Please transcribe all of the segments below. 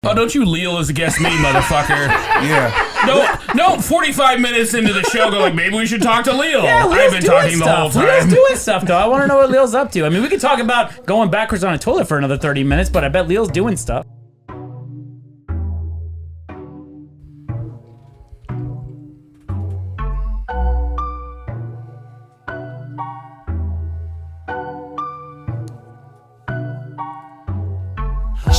Oh, don't you Leal as a guest me, motherfucker. Yeah. No, 45 minutes into the show, go like, maybe we should talk to Leal. Yeah, Leal's I've been doing talking stuff. the whole time. Leal's doing stuff, though. I want to know what Leal's up to. I mean, we could talk about going backwards on a toilet for another 30 minutes, but I bet Leal's doing stuff.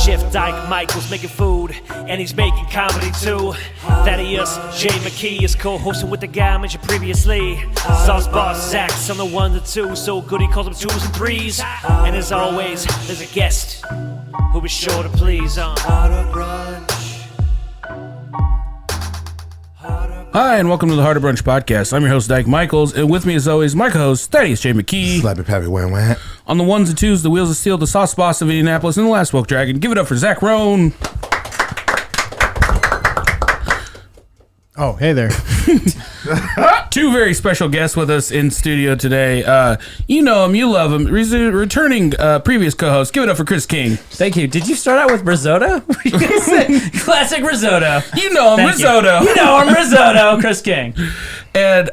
Chef Dyke Michael's making food, and he's making comedy too. Thaddeus J. McKee is co-hosting with the guy I mentioned previously. Sauce Boss Zach's on the 1 to 2, so good he calls them 2s and 3s. And as always, there's a guest who be sure to please on Harder Brunch. Hi, and welcome to the Harder Brunch Podcast. I'm your host, Dyke Michaels, and with me, as always, my co-host, Thaddeus J. McKee. Slappy Pappy Wham Wham. On the 1s and 2s, the Wheels of Steel, the Sauce Boss of Indianapolis, and the Last Woke Dragon. Give it up for Zach Rohn. Oh, hey there. Two very special guests with us in studio today. You know him, you love him. Returning previous co-host. Give it up for Kris King. Thank you. Did you start out with risotto? Classic risotto. You know him, risotto. You know him, risotto. Kris King. And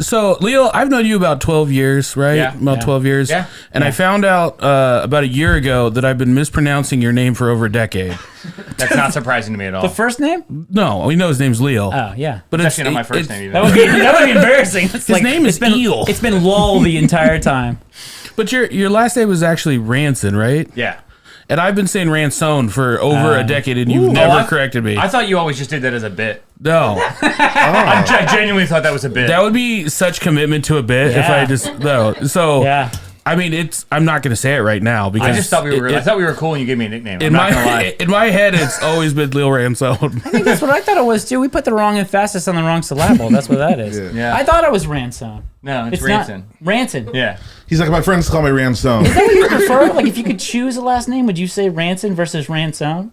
so, Leal, I've known you about 12 years, right? Yeah. About 12 years. Yeah. And I found out about a year ago that I've been mispronouncing your name for over a decade. That's not surprising to me at all. The first name? No, we know his name's Leal. Oh, yeah. But That's actually not my first name either. That would be embarrassing. It's His name is Eel. It's been Lol the entire time. But your last name was actually Ranson, right? Yeah. And I've been saying Ransone for over a decade, and you've never corrected me. I thought you always just did that as a bit. No. I genuinely thought that was a bit. That would be such commitment to a bit if Yeah. I just, no. So, Yeah. I mean, I'm not going to say it right now because I just thought we were. I thought we were cool, and you gave me a nickname. I'm not gonna lie. In my head, it's always been Leal Ransone. I think that's what I thought it was, too. We put the wrong emphasis on the wrong syllable. That's what that is. Yeah. I thought it was Ransone. No, it's not Ranson. Ranson. Yeah. He's like, my friends call me Ransone. Is that what you prefer? Like, if you could choose a last name, would you say Ranson versus Ransone?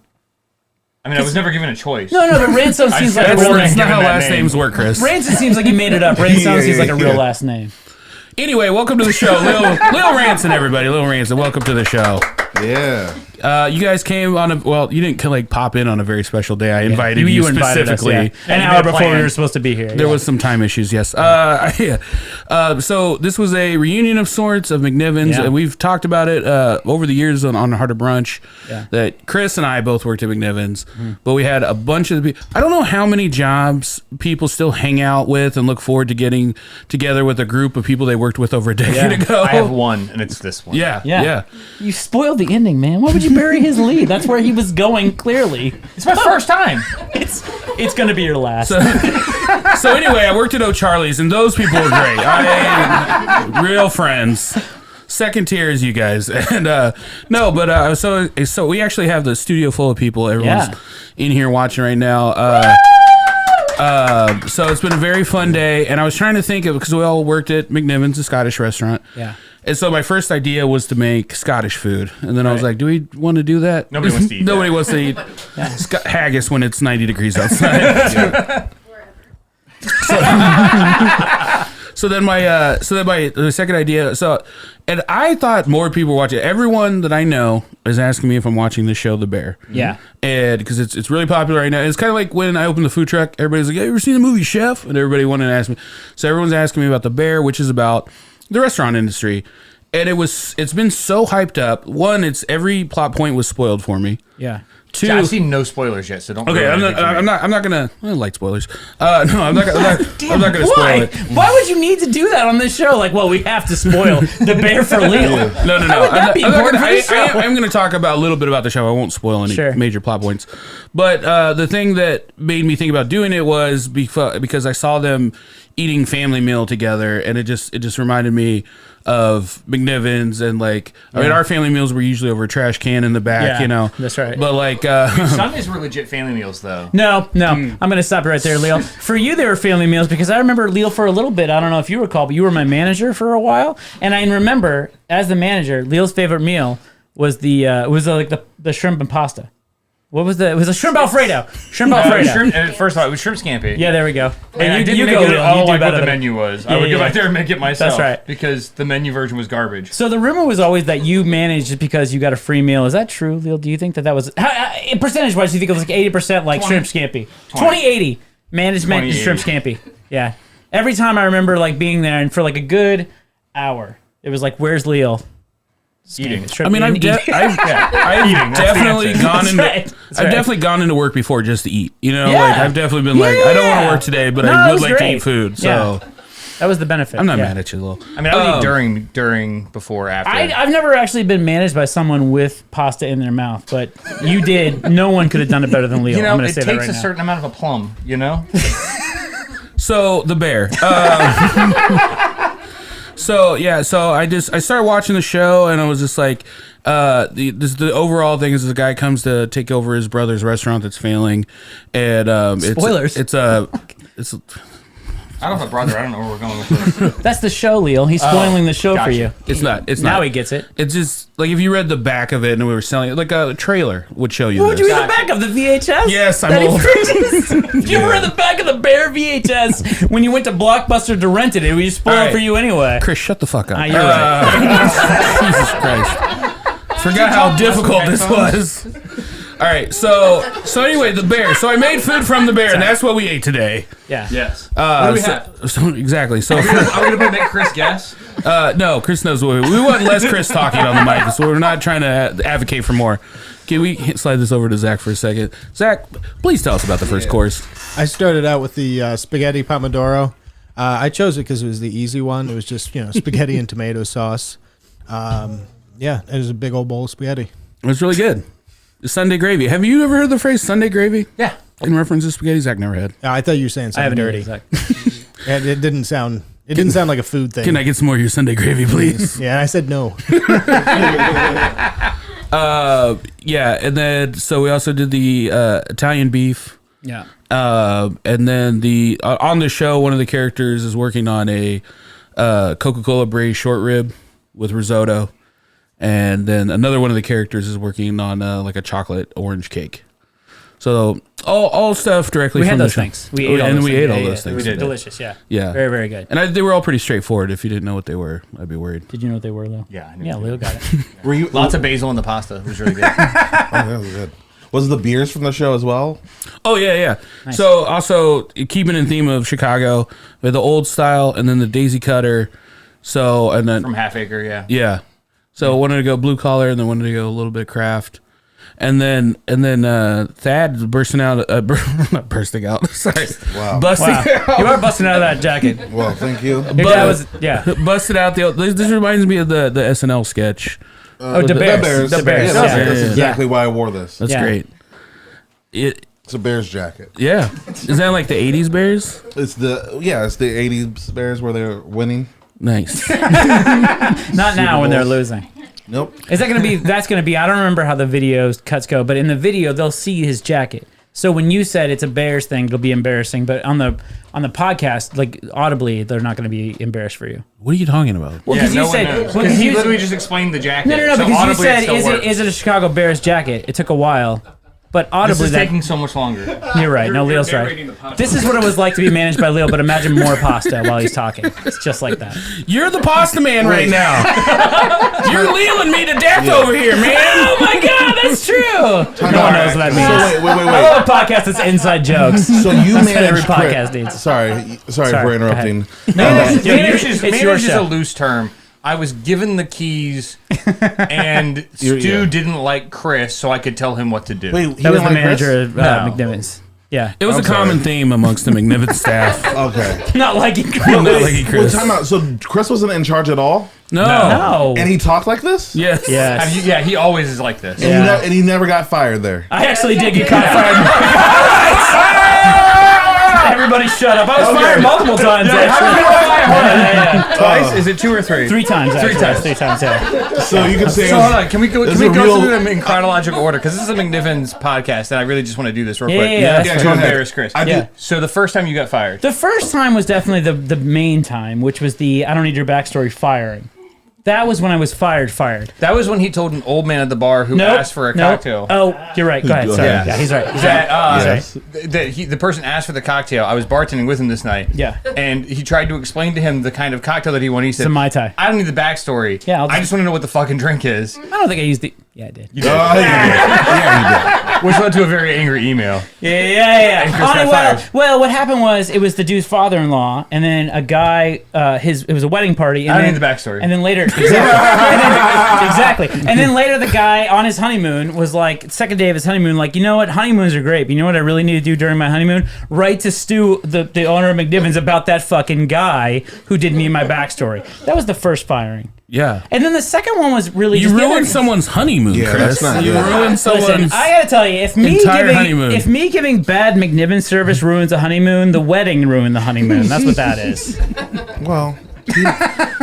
I mean, I was never given a choice. No, but Ransone seems like a That's, real that's name. not how Given that last name. names work, Chris. Ranson seems like you made it up. Ransone seems like a real last name. Anyway, welcome to the show. Leal Ranson, everybody. Leal Ranson, welcome to the show. Yeah. You guys came on you didn't like pop in on a very special day. I invited you invited us, specifically. yeah. An hour before we were supposed to be here. There was some time issues, yes. So this was a reunion of sorts of McNiven's, Yeah. and we've talked about it over the years on Harder Brunch. Yeah. That Chris and I both worked at McNiven's, but we had a bunch of the people. I don't know how many jobs people still hang out with and look forward to getting together with a group of people they worked with over a decade ago. I have one, and it's this one. Yeah. You spoiled the ending, man. Why would you bury his lead? That's where he was going, clearly. It's my first time. It's going to be your last. So anyway, I worked at O'Charlie's, and those people were great. Real friends. Second tier as you guys. And so we actually have the studio full of people. Everyone's in here watching right now. So it's been a very fun day, and I was trying to think of, because we all worked at McNiven's, a Scottish restaurant. Yeah. And so my first idea was to make Scottish food. And then I was like, do we want to do that? Nobody wants to eat Nobody wants to eat haggis when it's 90 degrees outside. So then my the second idea, and I thought more people were watching. Everyone that I know is asking me if I'm watching the show The Bear. Yeah. And because it's really popular right now. It's kind of like when I opened the food truck, everybody's like, "Have you ever seen the movie Chef?" And everybody wanted to ask me. So everyone's asking me about The Bear, which is about the restaurant industry. And it's been so hyped up. One, every plot point was spoiled for me. Yeah. Two, I've seen no spoilers yet, so don't. okay, ruin I'm anything for not gonna. I like spoilers. No, I'm not gonna spoil Why? it. Why would you need to do that on this show? Like, well, we have to spoil The Bear for Leal. No. How would that be important for the show? I'm going to talk about a little bit about the show. I won't spoil any major plot points. But the thing that made me think about doing it was because I saw them eating family meal together, and it just reminded me of McNiven's, and like, I mean, our family meals were usually over a trash can in the back, Yeah, you know. that's right. But like, Sundays were legit family meals, though. No. I'm going to stop you right there, Leal. For you, they were family meals because I remember Leal for a little bit. I don't know if you recall, but you were my manager for a while, and I remember as the manager, Leal's favorite meal was the shrimp and pasta. What was it was a shrimp Alfredo. Shrimp Alfredo. First of all, it was shrimp scampi. Yeah, there we go. And I didn't make it at all like what the menu was. I would go back there and make it myself. That's right. Because the menu version was garbage. So the rumor was always that you managed just because you got a free meal. Is that true, Leal? Do you think that was... percentage-wise, do you think it was like 80% like 20, shrimp scampi? 20-80. Management shrimp scampi. Yeah. Every time I remember like being there and for like a good hour, it was like, where's Leal? Eating. I mean, I've definitely gone into I've definitely gone into work before just to eat. You know, like I've definitely been like, I don't want to work today, but I would like to eat food. So that was the benefit. I'm not mad at you, Lil. I mean, I would eat during, before, after. I've never actually been managed by someone with pasta in their mouth, but you did. No one could have done it better than Leal. You know, I'm gonna it say takes that right a certain amount of a plum. You know. So the bear. So I started watching the show and I was just like, the overall thing is the guy comes to take over his brother's restaurant that's failing, and spoilers. It's I don't have a brother. I don't know where we're going with this. That's the show, Leal. He's spoiling the show for you. It's not. Now he gets it. It's just like if you read the back of it and we were selling it, like a trailer would show you. What would you read the back of the VHS? Yes, I'm old. You were in the back of the Bear VHS when you went to Blockbuster to rent it. It was spoiled for you anyway. Chris, shut the fuck up. You're right. Jesus Christ. Forgot how difficult this was. All right, so anyway, the bear. So I made food from the bear, and that's what we ate today. Yeah. Yes. What do we have? So exactly. So Are we going to make Chris guess? no, Chris knows what we want. Less Chris talking on the mic, so we're not trying to advocate for more. Can we slide this over to Zach for a second? Zach, please tell us about the first course. I started out with the spaghetti pomodoro. I chose it because it was the easy one. It was just spaghetti and tomato sauce. It was a big old bowl of spaghetti. It was really good. Sunday gravy. Have you ever heard the phrase Sunday gravy? Yeah. In reference to spaghetti? Zach never had. I thought you were saying something dirty. And it didn't sound like a food thing. Can I get some more of your Sunday gravy, please? Yeah, I said no. And then so we also did the Italian beef. Yeah. And then on the show, one of the characters is working on a Coca-Cola braised short rib with risotto. And then another one of the characters is working on like a chocolate orange cake. So all stuff directly from the show. We ate all those things. We did. Delicious, yeah. Yeah. Very, very good. And they were all pretty straightforward. If you didn't know what they were, I'd be worried. Did you know what they were, Leo? Yeah, I knew. Yeah, Leo got it. Were you Lots of basil in the pasta. It was really good. that was good. Was it the beers from the show as well? Oh, yeah. Nice. So also keeping in theme of Chicago, we had the old style and then the Daisy Cutter. So, and then From Half Acre, yeah. Yeah. So wanted to go blue collar and then wanted to go a little bit craft. And then Thad bursting out, not bursting out, sorry. Wow. Busting out. You are busting out of that jacket. Well, thank you. Busted out this reminds me of the SNL sketch. The Bears. The Bears. Yeah, That's exactly why I wore this. That's great. It's a Bears jacket. Yeah. Is that like the 80s Bears? It's the 80s Bears where they're winning. Nice. Not now when they're losing. Nope. Is that going to be, that's going to be, I don't remember how the video cuts go, but in the video, they'll see his jacket. So when you said it's a Bears thing, it'll be embarrassing. But on the podcast, like audibly, they're not going to be embarrassed for you. What are you talking about? Well, because you said, because he literally just explained the jacket. No, so because you said, it is it a Chicago Bears jacket? It took a while. But audibly, this is taking so much longer. You're right. No, Leal's right. This is what it was like to be managed by Leal, but imagine more pasta while he's talking. It's just like that. You're the pasta man right now. You're lealing me to death over here, man. Oh my God, that's true. No one knows what that means. So wait. I love a podcast that's inside jokes. So you That's what managed every podcast needs. Sorry for interrupting. It's your Manage is show. a loose term. I was given the keys, and Stu didn't like Chris, so I could tell him what to do. Wait, That was the manager of McNiven's. Yeah. It was a common theme amongst the McNiven staff. Okay. Not liking Chris. Not liking Chris. Time out. So Chris wasn't in charge at all? No. And he talked like this? Yes. Yes. Yeah, he always is like this. And he never got fired there. I actually did get fired. Everybody shut up. I was fired multiple times, actually. Twice? Is it 2 or 3? 3 times, actually. 3 times, yeah. So you can say... So hold on, can we go real- through them in chronological order? Because this is a McNiven's podcast, and I really just want to do this real quick. Yeah, go To ahead. embarrass Chris. So the first time you got fired. The first time was definitely the main time, which was the I don't need your backstory firing. That was when I was fired. That was when he told an old man at the bar who asked for a cocktail. Oh, you're right. Go ahead. Sorry. Yeah, he's right. The person asked for the cocktail. I was bartending with him this night. Yeah. And he tried to explain to him the kind of cocktail that he wanted. He said, it's a Mai Tai. I don't need the backstory. Yeah, I just want to know what the fucking drink is. I don't think I used the... Yeah, I did. You did. Yeah, you did. Which led to a very angry email. Yeah. And Kris got fired. Well, what happened was it was the dude's father-in-law, and then a guy. It was a wedding party. And I don't need the backstory. And then later, exactly. And then later, the guy on his honeymoon was like, second day of his honeymoon, like, you know what? Honeymoons are great. But you know what I really need to do during my honeymoon? Write to Stu, the owner of McNiven's, about that fucking guy who didn't need my backstory. That was the first firing. Yeah. And then the second one was really you ruined someone's honeymoon, Yeah, Kris. that's not You good. ruined someone's Listen, I gotta tell you, if me giving bad McNiven service ruins a honeymoon, the wedding ruined the honeymoon. That's what that is. Well,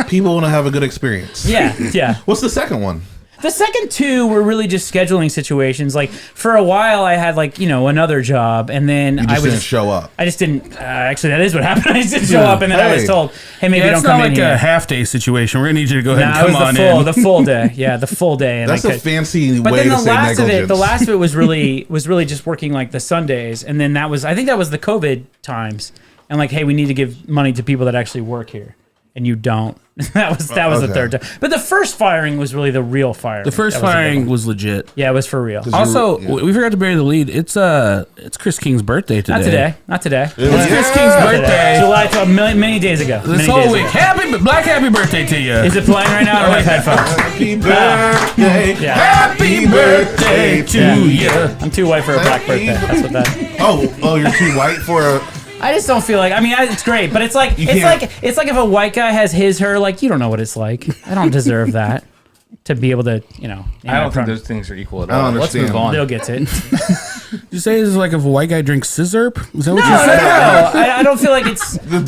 people want to have a good experience. Yeah. What's the second one? The second two were really just scheduling situations. Like, for a while, I had, like, you know, another job, and then You just didn't show up. I just didn't. Actually, that is what happened. I just didn't show up, and then I was told, hey, maybe don't come in here. It's not like a half-day situation. We're going to need you to go ahead and come on in. The full day. Yeah, the full day. And That's a fancy way to say negligence. The last of it was really just working, like, the Sundays, and then I think that was the COVID times. And, like, hey, we need to give money to people that actually work here. And you don't. That was the third time. But the first firing was really the real firing. The first firing was legit. Yeah, it was for real. Also, we forgot to bury the lead. It's Kris King's birthday today. Not today. It's Kris King's birthday. July 12th, many days ago. This whole week. Happy birthday to you. Is it playing right now? I don't have headphones. Happy birthday. Happy birthday to you. I'm too white for a black birthday. That's what that. Oh, you're too white for a... I just don't feel like. I mean, it's great, but it's like if a white guy has her, like, you don't know what it's like. I don't deserve that to be able to, you know. I don't think those things are equal at all. I don't Let's understand. move on. They'll get it. You say it's like if a white guy drinks scissorp? Is that what you No, said? I don't feel like it's. That would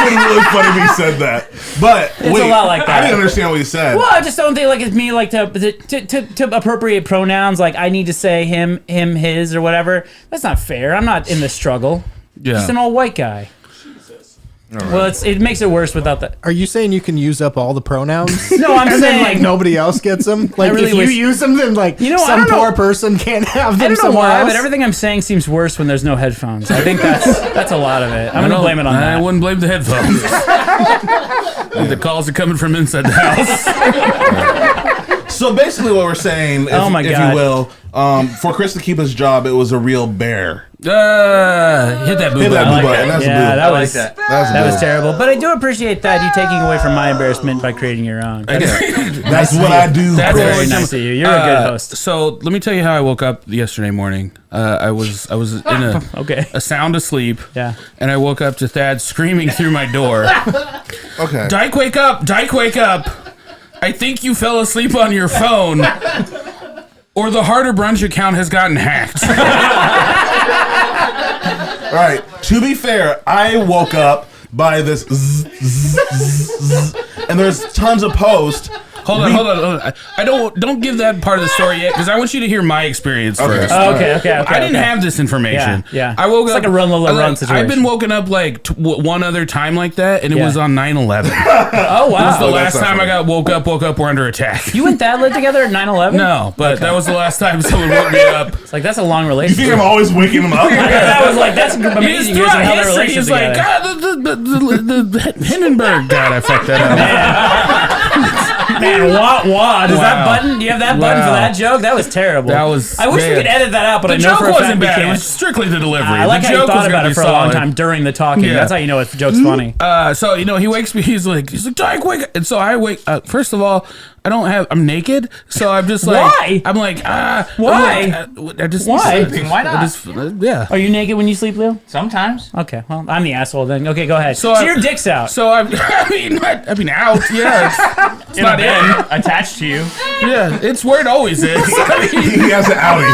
be really funny if he said that. But It's a lot like that. I didn't understand what he said. Well, I just don't think like it's me like to appropriate pronouns. Like I need to say him, his, or whatever. That's not fair. I'm not in the struggle. Yeah. Just an old white guy. Right. Well, it makes it worse without that. Are you saying you can use up all the pronouns? No, I'm and saying then, like, nobody else gets them? Like, really if you wish- use them, then, like, You know, I some don't know- poor person can't have them I don't know somewhere why, else? but everything I'm saying seems worse when there's no headphones. I think that's a lot of it. I'm gonna blame it on that. I wouldn't blame the headphones. The calls are coming from inside the house. So basically what we're saying, if you will, for Kris to keep his job, it was a real bear. Hit that boo Hit that button. boo button. That's a Yeah, boo. that was that. that was terrible. But I do appreciate that you taking away from my embarrassment by creating your own. That's what I do. That's Kris. Very nice of you. You're a good host. So let me tell you how I woke up yesterday morning. I was in a sound asleep. Yeah. And I woke up to Thad screaming through my door. Okay. Dyke, wake up! Dyke, wake up! I think you fell asleep on your phone, or the Harder Brunch account has gotten hacked. All right. To be fair, I woke up by this zzz, zzz, zzz, and there's tons of posts. Hold on. I don't give that part of the story yet because I want you to hear my experience first. Okay. I didn't have this information. Yeah. I woke It's up like a run, Lola, run situation. I've been woken up like one other time like that, and it was on 9/11. Oh wow. That was the Oh, last that's not time I funny. got woke up. We're under attack. You and Thad lived together at 9/11? No, but that was the last time someone woke me up. It's like that's a long You relationship. think I'm always waking them up? That was like that's amazing. He's You guys throughout have a history. relationship He's like, together. God, the Hindenburg. God, I fucked that up. Man, wah. Does that Wow. button? Do you have that button for Wow. that joke? That was terrible. That was I wish we bad. could edit that out, but The I know joke for a fact wasn't we bad. It can't. was strictly the delivery. I like the how you joke thought was about gonna it be for a long solid. time during the talking. Yeah. That's how you know if the joke's funny. So he wakes me. He's like, Dyke, wake up. And so I wake up. First of all, I'm naked. So I'm just like, Why? I'm like, Why? I just Why? Why not? I just, yeah. Are you naked when you sleep, Leo? Sometimes. Okay, well, I'm the asshole then. Okay, go ahead. So So your dick's out. So I mean, out. Yeah, it's not in. Attached to you. Yeah, it's where it always is. He has an outie.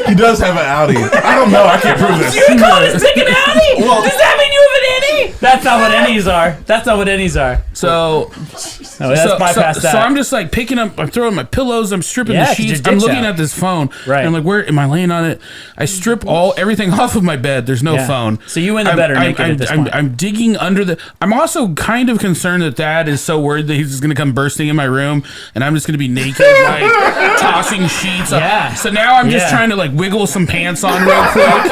He does have an outie. I don't know. I can't prove this. You call this dick an outie? Well- Does that mean you have an innie? That's not what ennies are. That's not what ennies are. So, bypass that. So I'm just like picking up, I'm throwing my pillows, I'm stripping the 'cause sheets, your I'm dick's looking out. at this phone. Right. And I'm like, where am I laying on it? I strip everything off of my bed. There's no phone. So you in the bed are naked at this point. I'm digging under the. I'm also kind of concerned that is so worried that he's just going to come bursting in my room and I'm just going to be naked, like tossing sheets. Yeah. So now I'm just trying to like wiggle some pants on real quick.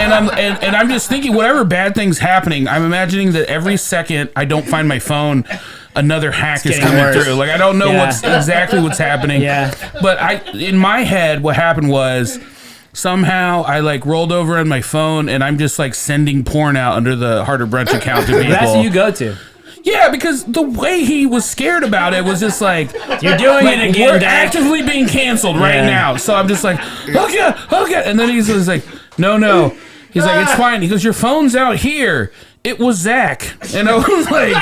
And I'm just thinking, whatever bad thing's happening, I'm imagining that every second I don't find my phone, another hack is coming through. Like I don't know what's happening. Yeah. But in my head, what happened was somehow I like rolled over on my phone and I'm just like sending porn out under the Harder Brunch account to people. That's what you go to. Yeah, because the way he was scared about it was just like, you're doing it again, we're Dak. actively being canceled right now. So I'm just like, okay. And then he's like, no. He's like, it's fine. He goes, your phone's out here. It was Zach. And I was like,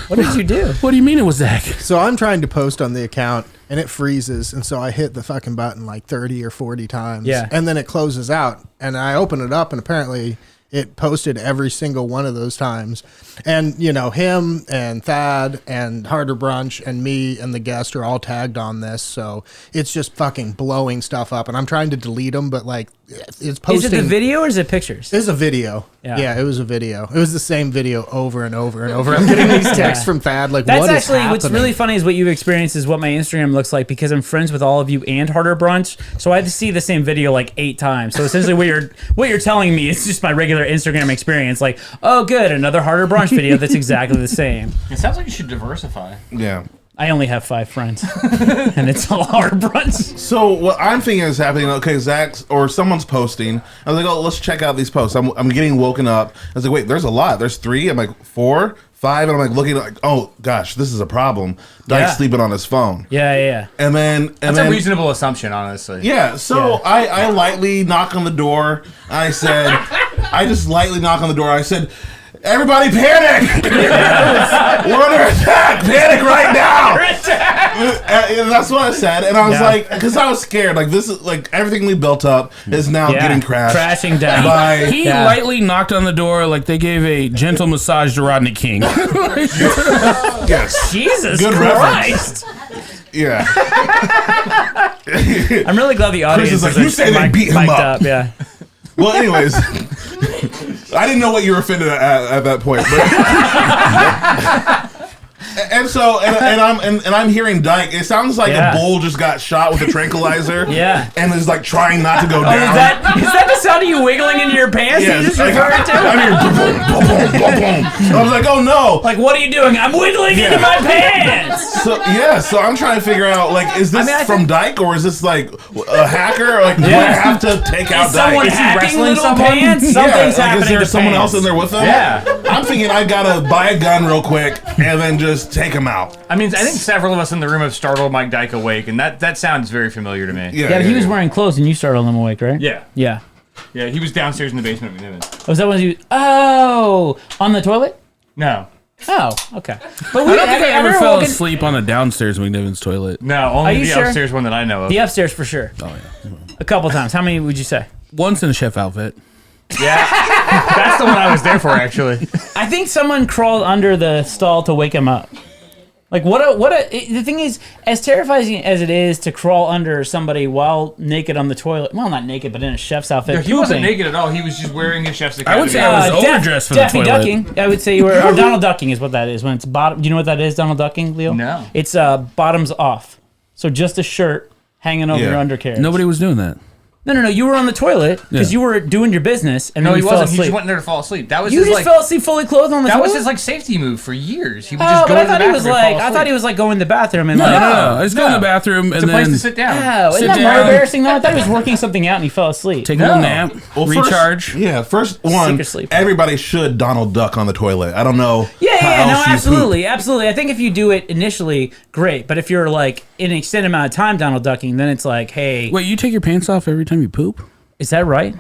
what did you do? What do you mean it was Zach? So I'm trying to post on the account and it freezes. And so I hit the fucking button like 30 or 40 times. Yeah. And then it closes out. And I open it up and apparently it posted every single one of those times. And, you know, him and Thad and Harder Brunch and me and the guest are all tagged on this. So it's just fucking blowing stuff up. And I'm trying to delete them, but like it's posting. Is it the video or is it pictures? It's a video. Yeah. It was a video. It was the same video over and over and over. I'm getting these texts from Thad like, That's what is actually happening? what's really funny is what you've experienced is what my Instagram looks like because I'm friends with all of you and Harder Brunch. So I have to see the same video like 8 times. So essentially what you're telling me is just my regular Instagram experience. Like, oh good, another Harder Brunch video that's exactly the same. It sounds like you should diversify. Yeah. I only have 5 friends, and it's all Harder Brunch. So what I'm thinking is happening. Okay, Zach's or someone's posting. I was like, oh, let's check out these posts. I'm getting woken up. I was like, wait, there's a lot. There's 3. I'm like 4, 5, and I'm like looking like, oh gosh, this is a problem. Dyke's sleeping on his phone. Yeah. And then That's a reasonable assumption, honestly. Yeah. So I lightly knock on the door. I said, I just lightly knock on the door. I said, everybody panic! We're under attack! Panic right now! And that's what I said. And I was like, because I was scared. Like, this is like everything we built up is now getting crashing down. He lightly knocked on the door like they gave a gentle massage to Rodney King. Yes. Jesus Good Christ. Yeah. I'm really glad the audience Chris is like, you say they beat him up. Yeah. Well, anyways, I didn't know what you were offended at that point. But and so I'm hearing Dyke. It sounds like a bull just got shot with a tranquilizer. Yeah. And is like trying not to go down. Is that the sound of you wiggling into your pants that you just referred to? I mean, boom, boom, boom, boom. I was like, oh no. Like, what are you doing? I'm wiggling into my pants. So I'm trying to figure out, like, is this from Dyke or is this like a hacker? Or, like, do I have to take out Dyke? Someone hacking little pants? Something's happening. Is there someone else in there with him? Yeah. I'm thinking I gotta buy a gun real quick and then just take him out. I mean, I think several of us in the room have startled Mike Dyke awake, and that sounds very familiar to me. Yeah, but he was wearing clothes and you startled him awake, right? Yeah. Yeah. Yeah, he was downstairs in the basement of McNiven. Was that when you? Oh, on the toilet? No. Oh, okay. But I don't think I ever fell asleep on a downstairs McNiven's toilet. No, only the upstairs one that I know of. The upstairs for sure. Oh yeah. A couple times. How many would you say? Once in a chef outfit. Yeah. That's the one I was there for, actually. I think someone crawled under the stall to wake him up. Like the thing is, as terrifying as it is to crawl under somebody while naked on the toilet, well, not naked, but in a chef's outfit. No, he wasn't naked at all. He was just wearing his chef's academy. I would say I was overdressed for the Daffy toilet. ducking. I would say you were, or Donald ducking is what that is. When it's bottom, do you know what that is? Donald ducking, Leo? No. It's bottoms off. So just a shirt hanging over your undercarriage. Nobody was doing that. No. You were on the toilet because you were doing your business, and No, then he you fell wasn't. asleep. He just went there to fall asleep. That was You his, just like, fell asleep fully clothed on the toilet? That was his like safety move for years. He would Oh, just go but to the bathroom and fall I thought he asleep. was like going to the bathroom and No. I just go in the bathroom It's and a place then to sit down. Oh, isn't Sit that more down. embarrassing though? I thought he was working something out and he fell asleep. take a little nap, Well, recharge. First one, Secret sleep. everybody should Donald Duck on the toilet. I don't know. Absolutely. I think if you do it initially, great. But if you're like in an extended amount of time Donald ducking, then it's like, hey, Wait, you take your pants off every time you poop? is that right?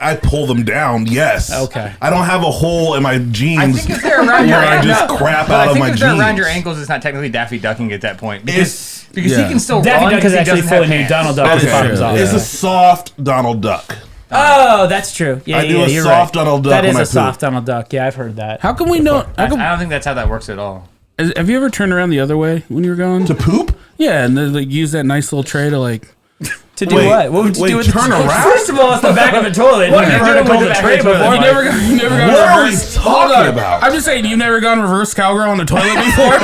I pull them down, yes. Okay. I don't have a hole in my jeans I think if they're around your where I ankles, just crap but out I of think my if they're jeans. around your ankles, it's not technically Daffy ducking at that point because he yeah. can still Daffy run Duck because is he actually doesn't have fully nude. pants. Donald Duck is Okay. bottoms off. It's a soft Donald Duck. Oh, that's true. Yeah, I do a you're soft right. Donald Duck. That is when I a poop. soft Donald Duck. Yeah, I've heard that. How come we know? I don't think that's how that works at all. Have you ever turned around the other way when you were going To poop? Yeah, and then like use that nice little tray to like. To do what? What would you do with turn the around? First of all, it's the back of the toilet. What? You've You're never doing heard with of the the tray before? You never got What are we reverse. talking about? I'm just saying, you've never gone reverse cowgirl on the toilet before.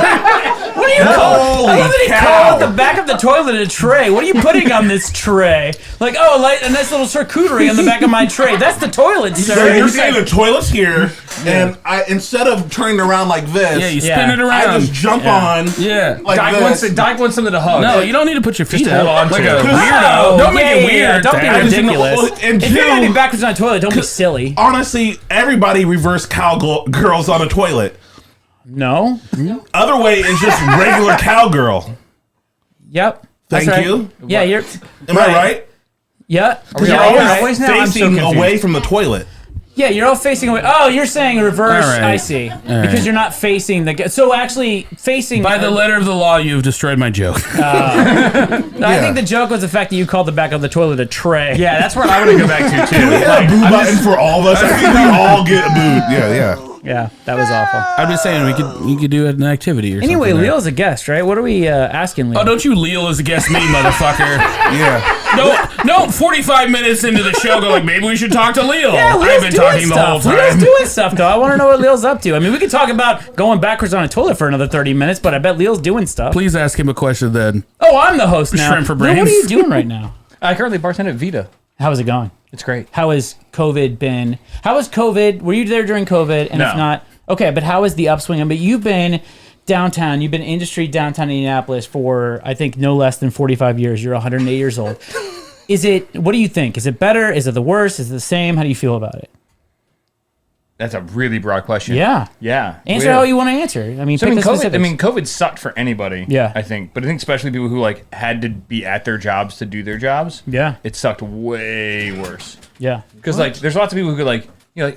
What do you call? I love that he cow. called the back of the toilet a tray. What are you putting on this tray? Like, oh, like a nice little charcuterie on the back of my tray. That's the toilet, So sir. you're saying the toilet's here, and I instead of turning around like this, Yeah, you spin Yeah. it around. I just jump on. Yeah. Like this. Dyke wants something to hug. No, you don't need to put your feet Just up hold on like to a it. weirdo. Don't make it weird. Don't be I just- ridiculous. and If you're gonna two- be backwards on a toilet, don't be silly. Honestly, everybody reverse cowgirls on a toilet. No. Other way is just regular cowgirl. Yep. That's Thank right. you. Yeah, you're. Am I right? Yeah. we Yeah, all you're always right. now? I'm so Facing confused. away from the toilet. Yeah, you're all facing away. Oh, you're saying reverse. All right. I see. right. Because you're not facing the. So actually, facing. By the letter of the law, you've destroyed my joke. I think the joke was the fact that you called the back of the toilet a tray. Yeah, that's where I want to go back to too. A boo button for all of us. I think we all get booed. Yeah. Yeah, that was awful. I'm just saying we could do an activity or Anyway, something. Leal's a guest, right? What are we asking Leal? Oh, don't you Leal as a guest me, motherfucker. Yeah. No, 45 minutes into the show, go like, maybe we should talk to Leal. Yeah, Leal's I've been doing talking the whole stuff. time. Leal's doing stuff, though. I want to know what Leal's up to. I mean, we could talk about going backwards on a toilet for another 30 minutes, but I bet Leal's doing stuff. Please ask him a question then. Oh, I'm the host now. Shrimp for Leal, what brains. are you doing right now? I currently bartend at Vita. How is it going? It's great. How has COVID been? How has COVID? Were you there during COVID? And No. if not, okay, but how is the upswing? I mean, you've been downtown. You've been industry downtown Indianapolis for, I think, no less than 45 years. You're 108 years old. What do you think? Is it better? Is it the worst? Is it the same? How do you feel about it? That's a really broad question. Yeah. Yeah. Answer Weird. how you want to answer. I mean, So pick the COVID. specifics. COVID sucked for anybody. Yeah. I think, but I think especially people who like had to be at their jobs to do their jobs. Yeah. It sucked way worse. Yeah. Because like, there's lots of people who could like,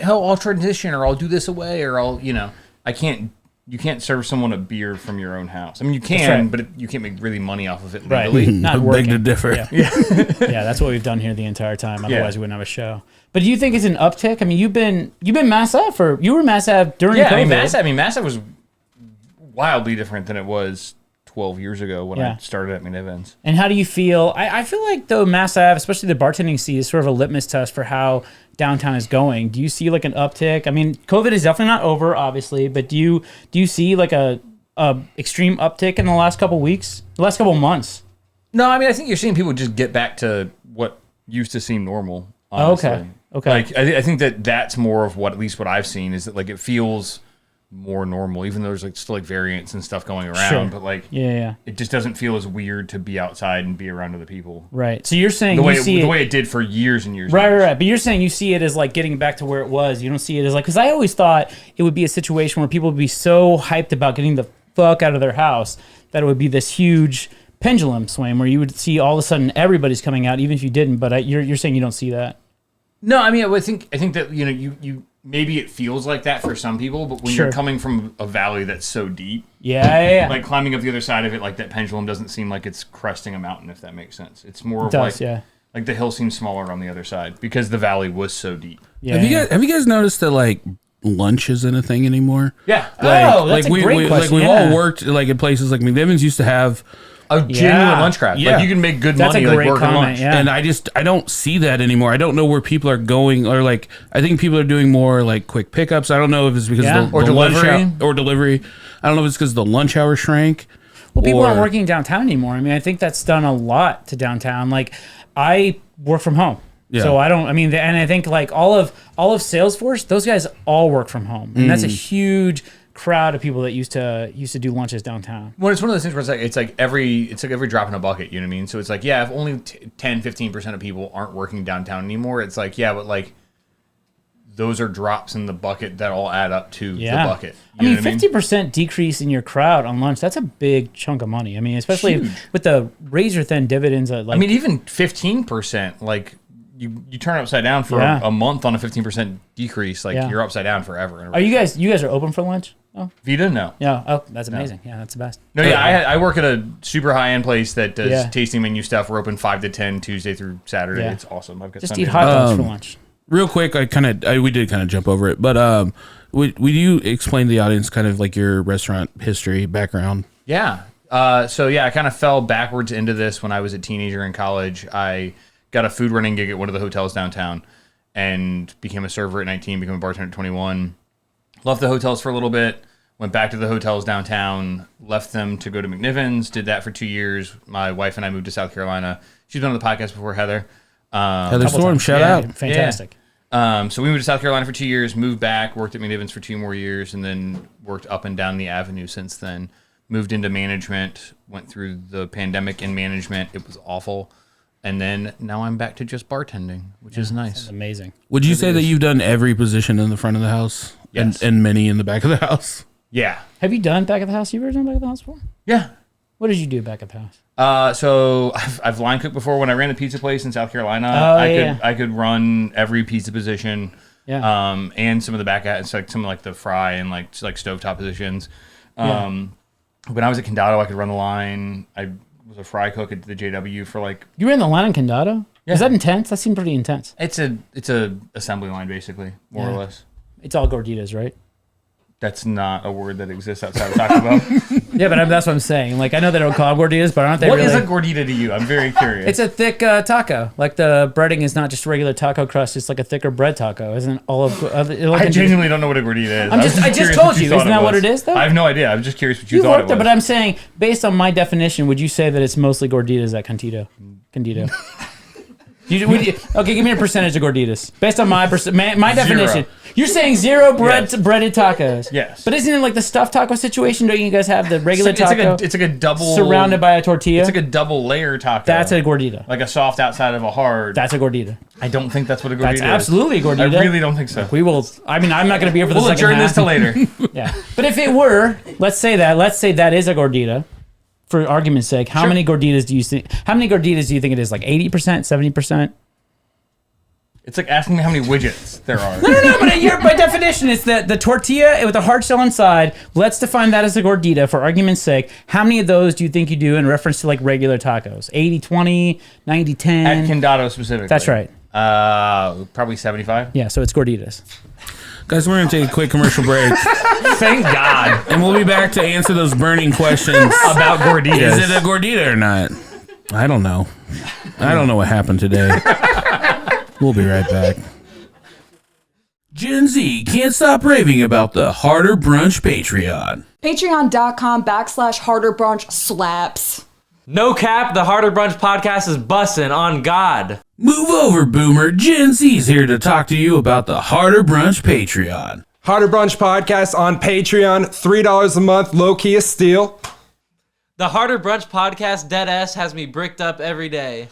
oh, I'll transition or I'll do this away or I'll, you can't serve someone a beer from your own house. I mean, you can, right. but you can't make really money off of it Right. legally. Not Beg working. to differ. Yeah. Yeah, that's what we've done here the entire time. Otherwise, we wouldn't have a show. But do you think it's an uptick? I mean, you've been Mass Ave you were Mass Ave during Yeah, COVID. I mean, Mass Ave was wildly different than it was 12 years ago when Yeah. I started at McNiven's. And how do you feel? I feel like though Mass Ave, especially the bartending scene, is sort of a litmus test for how downtown is going. Do you see like an uptick? I mean, COVID is definitely not over, obviously, but do you see like a extreme uptick in the last couple weeks, the last couple months? No, I mean, I think you're seeing people just get back to what used to seem normal. Honestly. Okay. Like, I think that's more of what, at least what I've seen, is that like it feels more normal, even though there's like still like variants and stuff going around. Sure. But like, Yeah. it just doesn't feel as weird to be outside and be around other people. Right. So you're saying The way you see the it, way it did for years and years. right. and years. But you're saying you see it as like getting back to where it was. You don't see it as like, because I always thought it would be a situation where people would be so hyped about getting the fuck out of their house that it would be this huge pendulum swing where you would see all of a sudden everybody's coming out, even if you didn't. But you're saying you don't see that. No, I mean, I think that you maybe it feels like that for some people, but when Sure. you're coming from a valley that's so deep, Yeah. like climbing up the other side of it, like that pendulum doesn't seem like it's cresting a mountain, if that makes sense. It's more of does, like yeah. like the hill seems smaller on the other side because the valley was so deep. Yeah. Have you guys noticed that like lunch isn't a thing anymore? Yeah, Oh, that's a great question, Like we've yeah. all worked like in places like McNiven's used to have, a genuine lunch craft. Yeah. Like you can make good That's money a like great working comment, lunch. yeah. and I don't see that anymore. I don't know where people are going, or like I think people are doing more like quick pickups. I don't know if it's because Yeah. of Or the lunch delivery. hour, or delivery. I don't know if it's because the lunch hour shrank. Well, people or- aren't working downtown anymore. I mean, I think that's done a lot to downtown. Like, I work from home. Yeah. So I don't, I mean, and I think like all of Salesforce, those guys all work from home. And that's a huge crowd of people that used to do lunches downtown. Well, it's one of those things where it's like every drop in a bucket, you know what I mean? So it's like, yeah, if only 10-15% of people aren't working downtown anymore, it's like, yeah, but like those are drops in the bucket that all add up to the bucket. I mean, 50% decrease in your crowd on lunch, that's a big chunk of money. I mean, especially with the razor thin dividends. Like, I mean, even 15%, like you turn upside down for Yeah. a month on a 15% decrease, like Yeah. you're upside down forever. are you guys are open for lunch Vita, no. Yeah. Oh, that's amazing. Yeah, that's the best. No, yeah, I work at a super high-end place that does tasting menu stuff. We're open 5 to 10 Tuesday through Saturday. Yeah. It's awesome. I've got Just Sunday. eat hot dogs for lunch. Real quick, we did kind of jump over it, but would you explain to the audience kind of like your restaurant history background? Yeah. I kind of fell backwards into this when I was a teenager in college. I got a food running gig at one of the hotels downtown and became a server at 19, became a bartender at 21. Left the hotels for a little bit, went back to the hotels downtown, left them to go to McNiven's, did that for 2 years. My wife and I moved to South Carolina. She's been on the podcast before, Heather. Heather Storm, shout out. Fantastic. Yeah. So we moved to South Carolina for 2 years, moved back, worked at McNiven's for 2 more years, and then worked up and down the avenue since then. Moved into management, went through the pandemic in management. It was awful. And then now I'm back to just bartending, which is nice. That's amazing. Would you say that you've done every position in the front of the house? Yes. And many in the back of the house? Yeah. Have you done back at the house? You ever done back at the house before? Yeah. What did you do back at the house? So I've line cooked before. When I ran a pizza place in South Carolina, I could run every pizza position. Yeah. And some of the back it's like some of like the fry and like stovetop positions. When I was at Condado, I could run the line. I was a fry cook at the JW for like. You ran the line in Condado? Yeah. Is that intense? That seemed pretty intense. It's a assembly line basically, more or less. It's all gorditas, right? That's not a word that exists outside of Taco Bell. Yeah, but that's what I'm saying. Like, I know they don't call them gorditas, but aren't they What really... is a gordita to you? I'm very curious. It's a thick taco. Like, the breading is not just regular taco crust. It's like a thicker bread taco. Isn't all of... I genuinely don't know what a gordita is. I just told you. Isn't that what it is, though? I have no idea. I'm just curious what you thought it was. There, but I'm saying, based on my definition, would you say that it's mostly gorditas at Condito? Okay, give me a percentage of gorditas based on my definition. You're saying zero breaded tacos. Yes, but isn't it like the stuffed taco situation? Don't you guys have the regular taco? It's like a double surrounded by a tortilla. It's like a double layer taco. That's a gordita. Like a soft outside of a hard. That's a gordita. I don't think that's what a gordita is. That's absolutely a gordita. I really don't think so. We will. I mean, I'm not going to be here for the second half. We'll adjourn this to later. Yeah, but if it were, let's say that is a gordita. For argument's sake, how many gorditas do you think? How many gorditas do you think it is? Like 80%, 70%? It's like asking me how many widgets there are. No, but by definition, it's the tortilla with a hard shell inside. Let's define that as a gordita for argument's sake. How many of those do you think you do in reference to like regular tacos? 80-20, 90-10? At Condado specifically. That's right. Probably 75. Yeah, so it's gorditas. Guys, we're going to take a quick commercial break. Thank God. And we'll be back to answer those burning questions about gorditas. Is it a gordita or not? I don't know. I don't know what happened today. We'll be right back. Gen Z can't stop raving about the Harder Brunch Patreon. Patreon.com/Harder Brunch slaps. No cap, the Harder Brunch Podcast is bussin' on God. Move over, Boomer. Gen Z's here to talk to you about the Harder Brunch Patreon. Harder Brunch Podcast on Patreon, $3 a month, low-key a steal. The Harder Brunch Podcast deadass has me bricked up every day.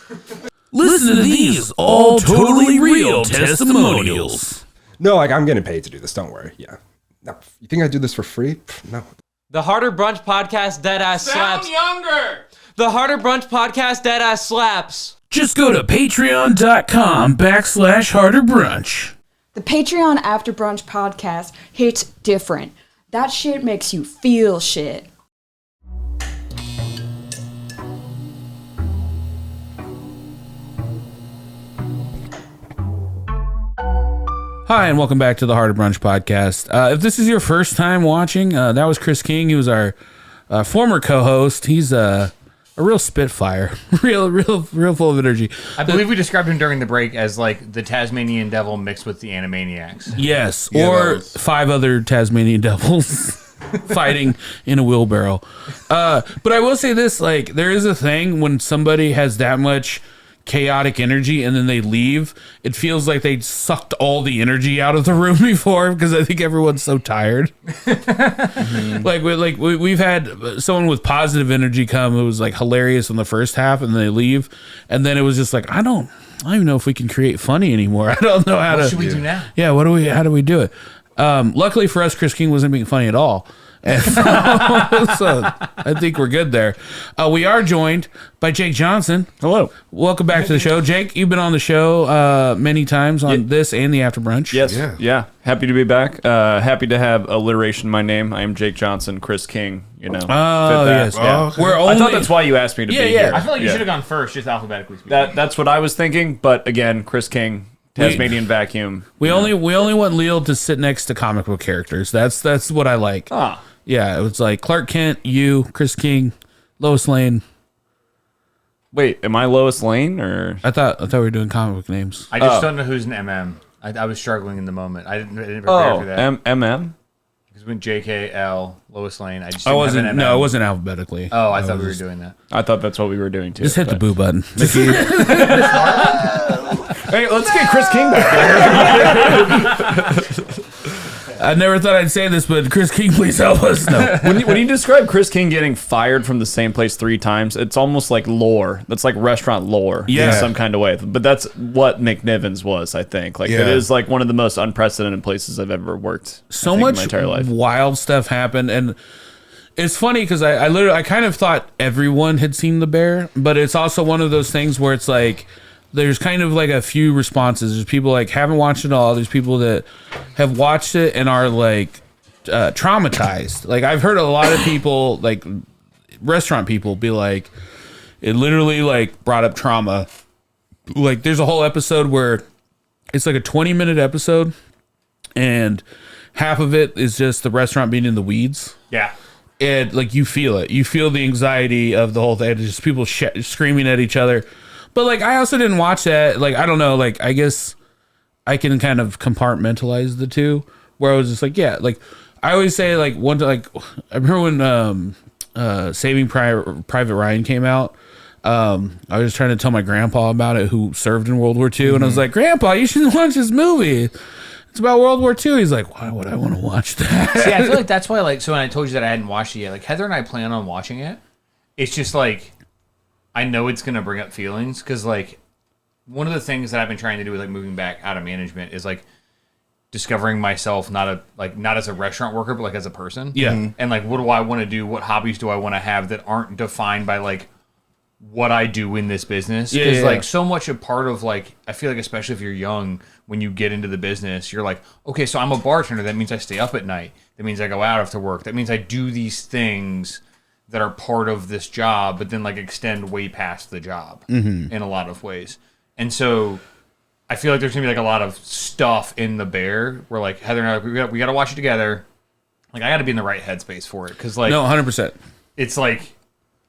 Listen to these all totally real testimonials. No, I'm getting paid to do this, don't worry. Yeah. No, you think I do this for free? No. The Harder Brunch Podcast deadass slaps. Sound younger! The Harder Brunch Podcast deadass slaps. Just go to patreon.com/Harder Brunch. The Patreon After Brunch podcast hits different. That shit makes you feel shit. Hi, and welcome back to the Harder Brunch Podcast. If this is your first time watching, that was Kris King. He was our former co-host. He's a real spitfire, real full of energy. I believe we described him during the break as like the Tasmanian devil mixed with the Animaniacs. Yes, or 5 other Tasmanian devils fighting in a wheelbarrow. But I will say this, like, there is a thing when somebody has that much chaotic energy and then they leave, it feels like they sucked all the energy out of the room before, because I think everyone's so tired. Mm-hmm. We've had someone with positive energy come who was like hilarious in the first half, and they leave, and then it was just like, I don't even know if we can create funny anymore. I don't know how what should we do now? Yeah, how do we do it? Luckily for us, Kris King wasn't being funny at all. And so I think we're good there. We are joined by Jake Johnson. Hello. Welcome back to the show. Jake, you've been on the show many times on this and the After Brunch. Yes. Yeah. Happy to be back. Happy to have alliteration in my name. I am Jake Johnson, Kris King. You know. Oh, yes. Yeah. Okay. I thought that's why you asked me to be here. I feel like you should have gone first, just alphabetically speaking. That's what I was thinking. But again, Kris King, Tasmanian Vacuum. We only want Leal to sit next to comic book characters. That's what I like. Ah. Yeah, it was like Clark Kent, you, Kris King, Lois Lane. Wait, am I Lois Lane or? I thought we were doing comic book names. I just don't know who's an MM. I was struggling in the moment. I didn't prepare for that. MM? Because when JKL, Lois Lane, I just I didn't wasn't. have an No, MM. it wasn't alphabetically. Oh, I thought we were doing that. I thought that's what we were doing too. Just hit the boo button. Hey, let's get Kris King back there. I never thought I'd say this, but Kris King, please help us. No. When you describe Kris King getting fired from the same place 3 times, it's almost like lore. That's like restaurant lore in some kind of way. But that's what McNiven's was, I think. Like it is like one of the most unprecedented places I've ever worked. So much in my entire life. wild stuff happened, and it's funny because I kind of thought everyone had seen The Bear, but it's also one of those things where it's like there's kind of like a few responses. There's people like haven't watched it all. There's people that have watched it and are like traumatized. Like I've heard a lot of people, like restaurant people, be like, it literally like brought up trauma. Like there's a whole episode where it's like a 20-minute episode, and half of it is just the restaurant being in the weeds. Yeah. And like you feel it. You feel the anxiety of the whole thing. It's just people screaming at each other. But like I also didn't watch that. Like I don't know. Like I guess I can kind of compartmentalize the two. Where I was just like, yeah. Like I always say, like one. Like I remember when Saving Private Ryan came out. I was trying to tell my grandpa about it, who served in World War II, and I was like, Grandpa, you should watch this movie. It's about World War II. He's like, why would I want to watch that? See, I feel like that's why, like, so when I told you that I hadn't watched it yet, like, Heather and I plan on watching it. It's just, like, I know it's going to bring up feelings, because, like, one of the things that I've been trying to do with, like, moving back out of management is, like, discovering myself not as a restaurant worker, but, like, as a person. Yeah. And, like, what do I want to do? What hobbies do I want to have that aren't defined by, like, what I do in this business? Because, like, so much a part of, like, I feel like, especially if you're young, when you get into the business, you're like, okay, so I'm a bartender. That means I stay up at night. That means I go out after work. That means I do these things that are part of this job, but then like extend way past the job in a lot of ways. And so I feel like there's gonna be like a lot of stuff in The Bear where like Heather and I, we got to watch it together. Like I got to be in the right headspace for it, because like 100%. It's like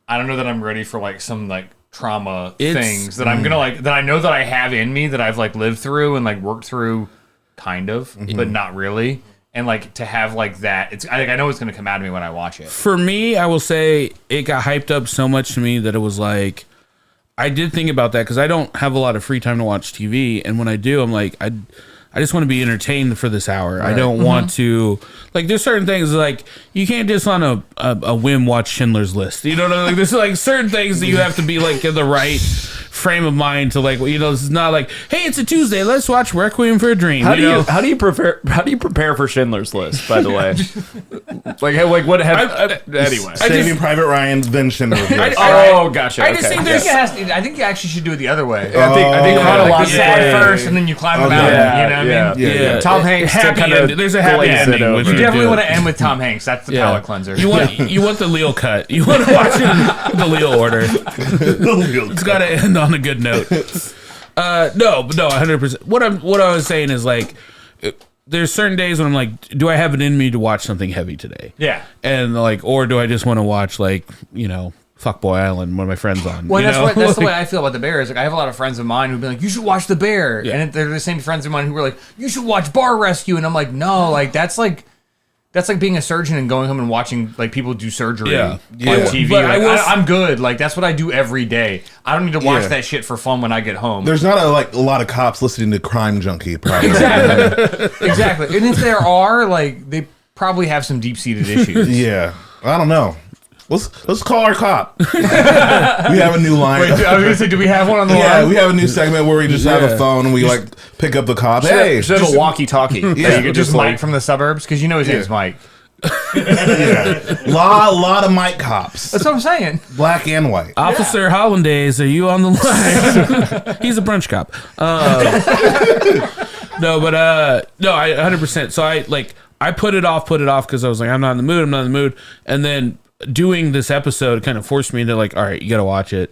I don't know that I'm ready for like some like trauma things that I'm gonna like that I know that I have in me that I've like lived through and like worked through, kind of, but not really. And like to have like that, it's I know it's gonna come out of me when I watch it. For me, I will say it got hyped up so much to me that it was like I did think about that, because I don't have a lot of free time to watch TV, and when I do, I'm like I just want to be entertained for this hour. Right. I don't want to, like, there's certain things like you can't just on a whim watch Schindler's List. You know what I mean? Like there's like certain things that you have to be like in the right frame of mind to, like, you know, this is not like, hey, it's a Tuesday, let's watch Requiem for a Dream. How do you prepare for Schindler's List, by the way? Anyway, Saving Private Ryan, then Schindler's List. Gotcha. I just think I think you actually should do it the other way. I think chronologically first, and then you climb the mountain. You know what I mean? Yeah. Tom Hanks. There's a happy ending. You definitely want to end with Tom Hanks. That's the palate cleanser. You want the Leal cut. You want to watch it in the Leal order. It's got to end on a good note. No, 100%. What I was saying is, like, there's certain days when I'm like, do I have it in me to watch something heavy today? Yeah. And like, or do I just want to watch, like, you know, Fuckboy Island, one of my friends on? Well, that's the way I feel about The Bear. Is like I have a lot of friends of mine who've been like, you should watch The Bear, and they're the same friends of mine who were like, you should watch Bar Rescue, and I'm like, no, like that's like being a surgeon and going home and watching like people do surgery on TV. But like, I'm good. Like that's what I do every day. I don't need to watch that shit for fun when I get home. There's not a lot of cops listening to Crime Junkie, probably. Exactly. And if there are, like, they probably have some deep-seated issues. Yeah, I don't know. Let's call our cop. We have a new line. Wait, I was gonna say, do we have one on the line? Yeah, we have a new segment where we just have a phone and we like pick up the cop. Hey, just have a walkie-talkie. Yeah, you could just Mike from the suburbs, because you know his name's Mike. Lot of mic cops. That's what I'm saying. Black and white. Officer Hollandaise, are you on the line? He's a brunch cop. No, I 100%. So I put it off because I was like, I'm not in the mood. And then doing this episode kind of forced me to like, all right, you got to watch it.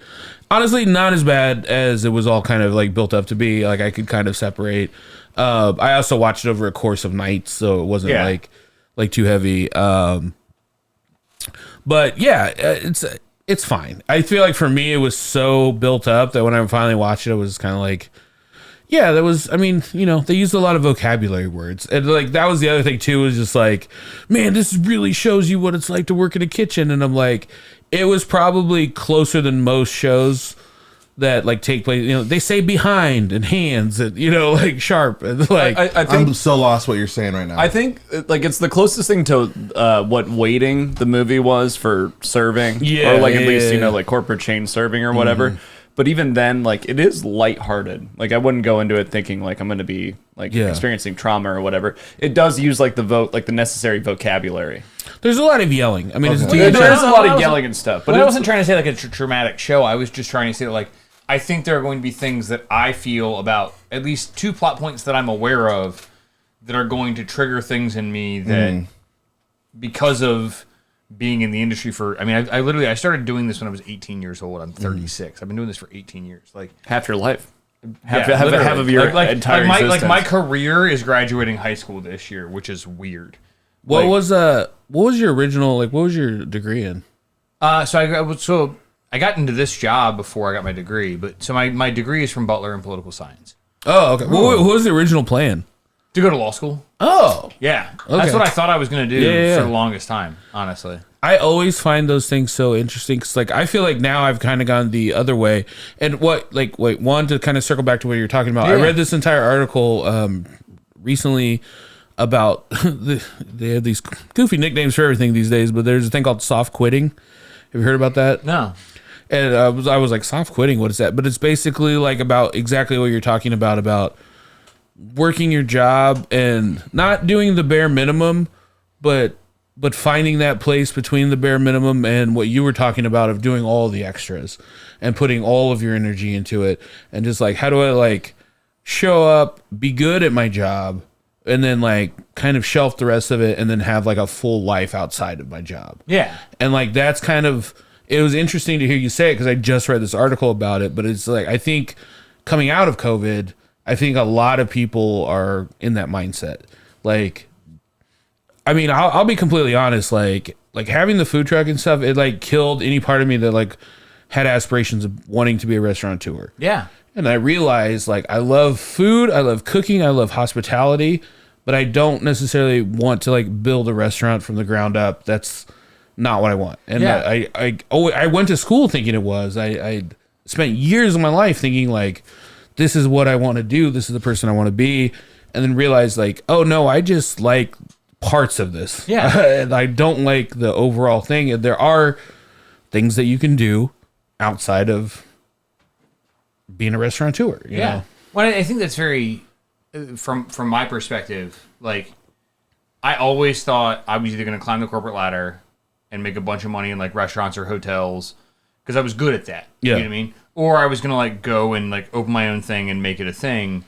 Honestly, not as bad as it was all kind of like built up to be. Like I could kind of separate. I also watched it over a course of nights, so it wasn't like too heavy. But yeah, it's fine. I feel like for me, it was so built up that when I finally watched it, it was kind of like, yeah, that was, I mean, you know, they used a lot of vocabulary words. And like, that was the other thing too, was just like, man, this really shows you what it's like to work in a kitchen. And I'm like, it was probably closer than most shows that like take place. You know, they say behind and hands and, you know, like sharp. And like, I think, I'm so lost what you're saying right now. I think like it's the closest thing to what waiting the movie was for serving. Or like at least, you know, like corporate chain serving or whatever. Mm-hmm. But even then, like, it is lighthearted. Like, I wouldn't go into it thinking, like, I'm going to be, like, experiencing trauma or whatever. It does use, like, the necessary vocabulary. There's a lot of yelling. I mean, it's there is a lot of yelling and stuff. But I wasn't trying to say, like, a traumatic show. I was just trying to say, like, I think there are going to be things that I feel about at least 2 plot points that I'm aware of that are going to trigger things in me that because of being in the industry for, I mean, I started doing this when I was 18 years old. I'm 36. I've been doing this for 18 years. Like half your life. Half of your entire existence. Like my career is graduating high school this year, which is weird. What was your original, like, what was your degree in? So I got into this job before I got my degree, but so my degree is from Butler in political science. Oh, okay. What was the original plan? To go to law school. Oh. Yeah. Okay. That's what I thought I was going to do for the longest time, honestly. I always find those things so interesting because, like, I feel like now I've kind of gone the other way. And one, to kind of circle back to what you're talking about, I read this entire article recently about, they have these goofy nicknames for everything these days, but there's a thing called soft quitting. Have you heard about that? No. And I was like, soft quitting, what is that? But it's basically like about exactly what you're talking about working your job and not doing the bare minimum, but finding that place between the bare minimum and what you were talking about of doing all the extras and putting all of your energy into it. And just like, how do I like show up, be good at my job, and then like kind of shelf the rest of it and then have like a full life outside of my job. Yeah. And like, that's kind of, it was interesting to hear you say it because I just read this article about it, but it's like, I think coming out of COVID, I think a lot of people are in that mindset. Like, I mean, I'll be completely honest. Like having the food truck and stuff, it like killed any part of me that like had aspirations of wanting to be a restaurateur. Yeah. And I realized like I love food, I love cooking, I love hospitality, but I don't necessarily want to like build a restaurant from the ground up. That's not what I want. And I went to school thinking it was. I spent years of my life thinking like, this is what I want to do. This is the person I want to be. And then realized like, oh no, I just like parts of this. Yeah. And I don't like the overall thing. And there are things that you can do outside of being a restaurateur. You know? Well, I think that's very, from my perspective, like I always thought I was either going to climb the corporate ladder and make a bunch of money in like restaurants or hotels because I was good at that. Yeah. You know what I mean? Or I was going to like go and like open my own thing and make it a thing.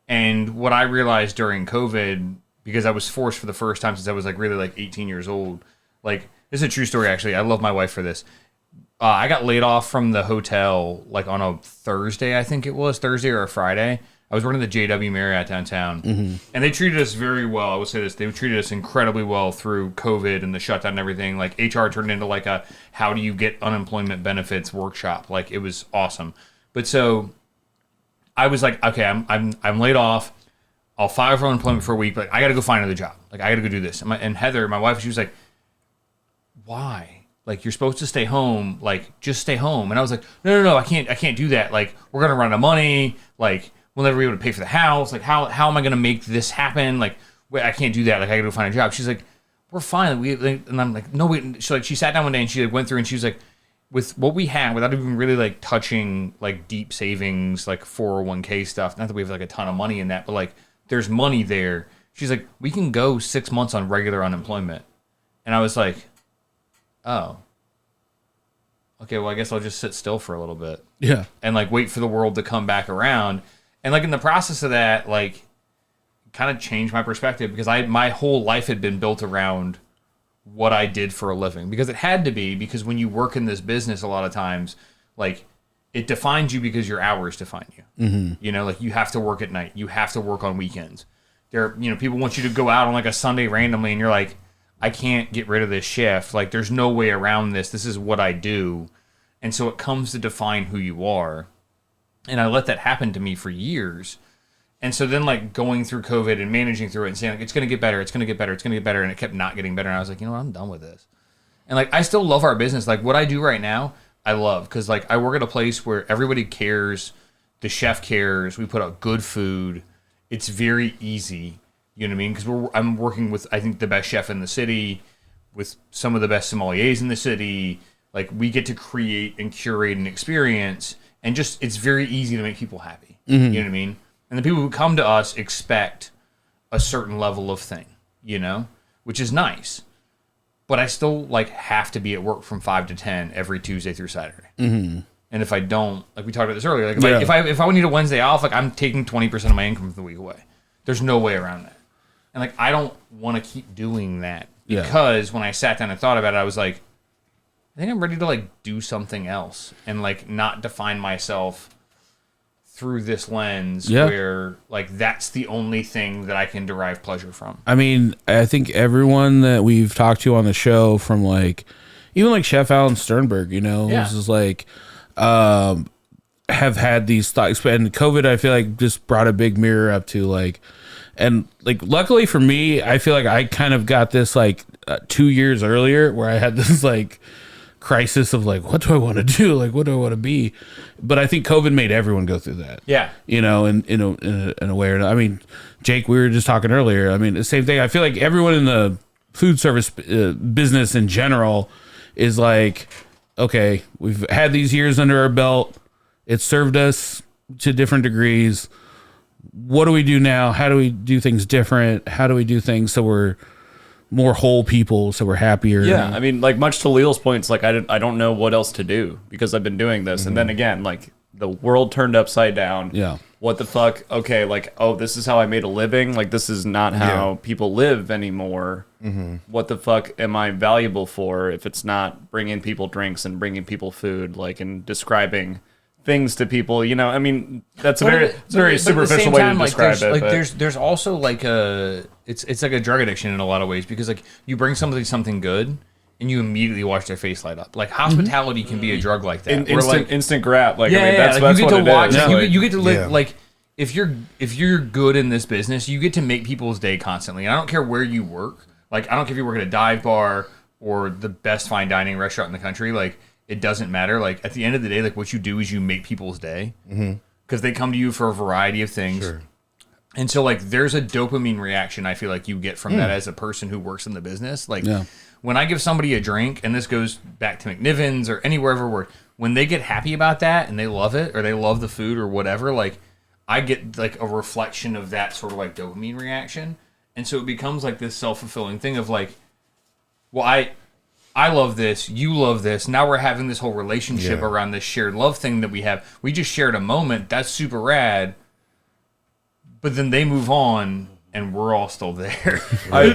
And what I realized during COVID, because I was forced for the first time since I was like really like 18 years old, like this is a true story actually. I love my wife for this. I got laid off from the hotel like on a Thursday, I think it was, Thursday or a Friday. I was working at the JW Marriott downtown, and they treated us very well. I will say this. They treated us incredibly well through COVID and the shutdown and everything. Like HR turned into like a how do you get unemployment benefits workshop. Like it was awesome. But so I was like, okay, I'm laid off. I'll file for unemployment for a week, but I got to go find another job. Like I got to go do this. And Heather, my wife, she was like, why? Like, you're supposed to stay home. Like, just stay home. And I was like, no, I can't do that. Like, we're going to run out of money. Like, we'll never be able to pay for the house. Like, how am I going to make this happen? Like, wait, I can't do that. Like, I got to go find a job. She's like, we're fine. And I'm like, no, wait. She sat down one day and she like went through and she was like, with what we had, without even really like touching like deep savings, like 401k stuff. Not that we have like a ton of money in that, but like there's money there. She's like, we can go 6 months on regular unemployment. And I was like, oh, okay, well, I guess I'll just sit still for a little bit. Yeah. And like wait for the world to come back around. And like in the process of that, like kind of changed my perspective because my whole life had been built around what I did for a living, because it had to be, because when you work in this business, a lot of times, like it defines you because your hours define you. Mm-hmm. You know, like you have to work at night, you have to work on weekends. People want you to go out on like a Sunday randomly, and you're like, I can't get rid of this shift. Like, there's no way around this. This is what I do. And so it comes to define who you are. And I let that happen to me for years. And so then, like, going through COVID and managing through it and saying, like, it's going to get better, it's going to get better, it's going to get better. And it kept not getting better. And I was like, you know what? I'm done with this. And, like, I still love our business. Like, what I do right now, I love. Because, like, I work at a place where everybody cares. The chef cares. We put out good food. It's very easy. You know what I mean? Because I'm working with, I think, the best chef in the city, with some of the best sommeliers in the city. Like, we get to create and curate an experience, and just, it's very easy to make people happy. Mm-hmm. You know what I mean? And the people who come to us expect a certain level of thing, you know, which is nice. But I still, like, have to be at work from 5 to 10 every Tuesday through Saturday. Mm-hmm. And if I don't, like we talked about this earlier, like if I need a Wednesday off, like, I'm taking 20% of my income for the week away. There's no way around that. And, like, I don't want to keep doing that because when I sat down and thought about it, I was like, I think I'm ready to, like, do something else and, like, not define myself through this lens where, like, that's the only thing that I can derive pleasure from. I mean, I think everyone that we've talked to on the show, from, like, even, like, Chef Alan Sternberg, you know, this is, like, have had these thoughts. And COVID, I feel like, just brought a big mirror up to, like, and, like, luckily for me, I feel like I kind of got this, like, 2 years earlier, where I had this, like, crisis of, like, what do I want to do? Like, what do I want to be? But I think COVID made everyone go through that. Yeah. You know, in a way. I mean, Jake, we were just talking earlier. I mean, the same thing. I feel like everyone in the food service business in general is like, okay, we've had these years under our belt. It served us to different degrees. What do we do now? How do we do things different? How do we do things so we're more whole people, so we're happier? Yeah, I mean, like, much to Leal's points, like, I don't know what else to do because I've been doing this. Mm-hmm. And then again, like, the world turned upside down. Yeah. What the fuck? Okay, like, oh, this is how I made a living? Like, this is not how people live anymore. Mm-hmm. What the fuck am I valuable for if it's not bringing people drinks and bringing people food, like, and describing things to people, you know? I mean, that's a very superficial way to describe it. Like, there's also, like, it's like a drug addiction in a lot of ways, because, like, you bring somebody something good and you immediately watch their face light up. Like, hospitality can be a drug like that. Instant grab. Like, I mean, that's what it is. Like, you get to live, like, if you're good in this business, you get to make people's day constantly. And I don't care where you work. Like, I don't care if you work at a dive bar or the best fine dining restaurant in the country. Like, it doesn't matter. Like, at the end of the day, like, what you do is you make people's day, because they come to you for a variety of things. Sure. And so, like, there's a dopamine reaction I feel like you get from that as a person who works in the business. Like, when I give somebody a drink, and this goes back to McNiven's or anywhere I've worked, when they get happy about that and they love it, or they love the food or whatever, like, I get, like, a reflection of that sort of, like, dopamine reaction. And so it becomes, like, this self-fulfilling thing of, like, well, I love this, you love this, now we're having this whole relationship around this shared love thing that we have. We just shared a moment, that's super rad, but then they move on, and we're all still there,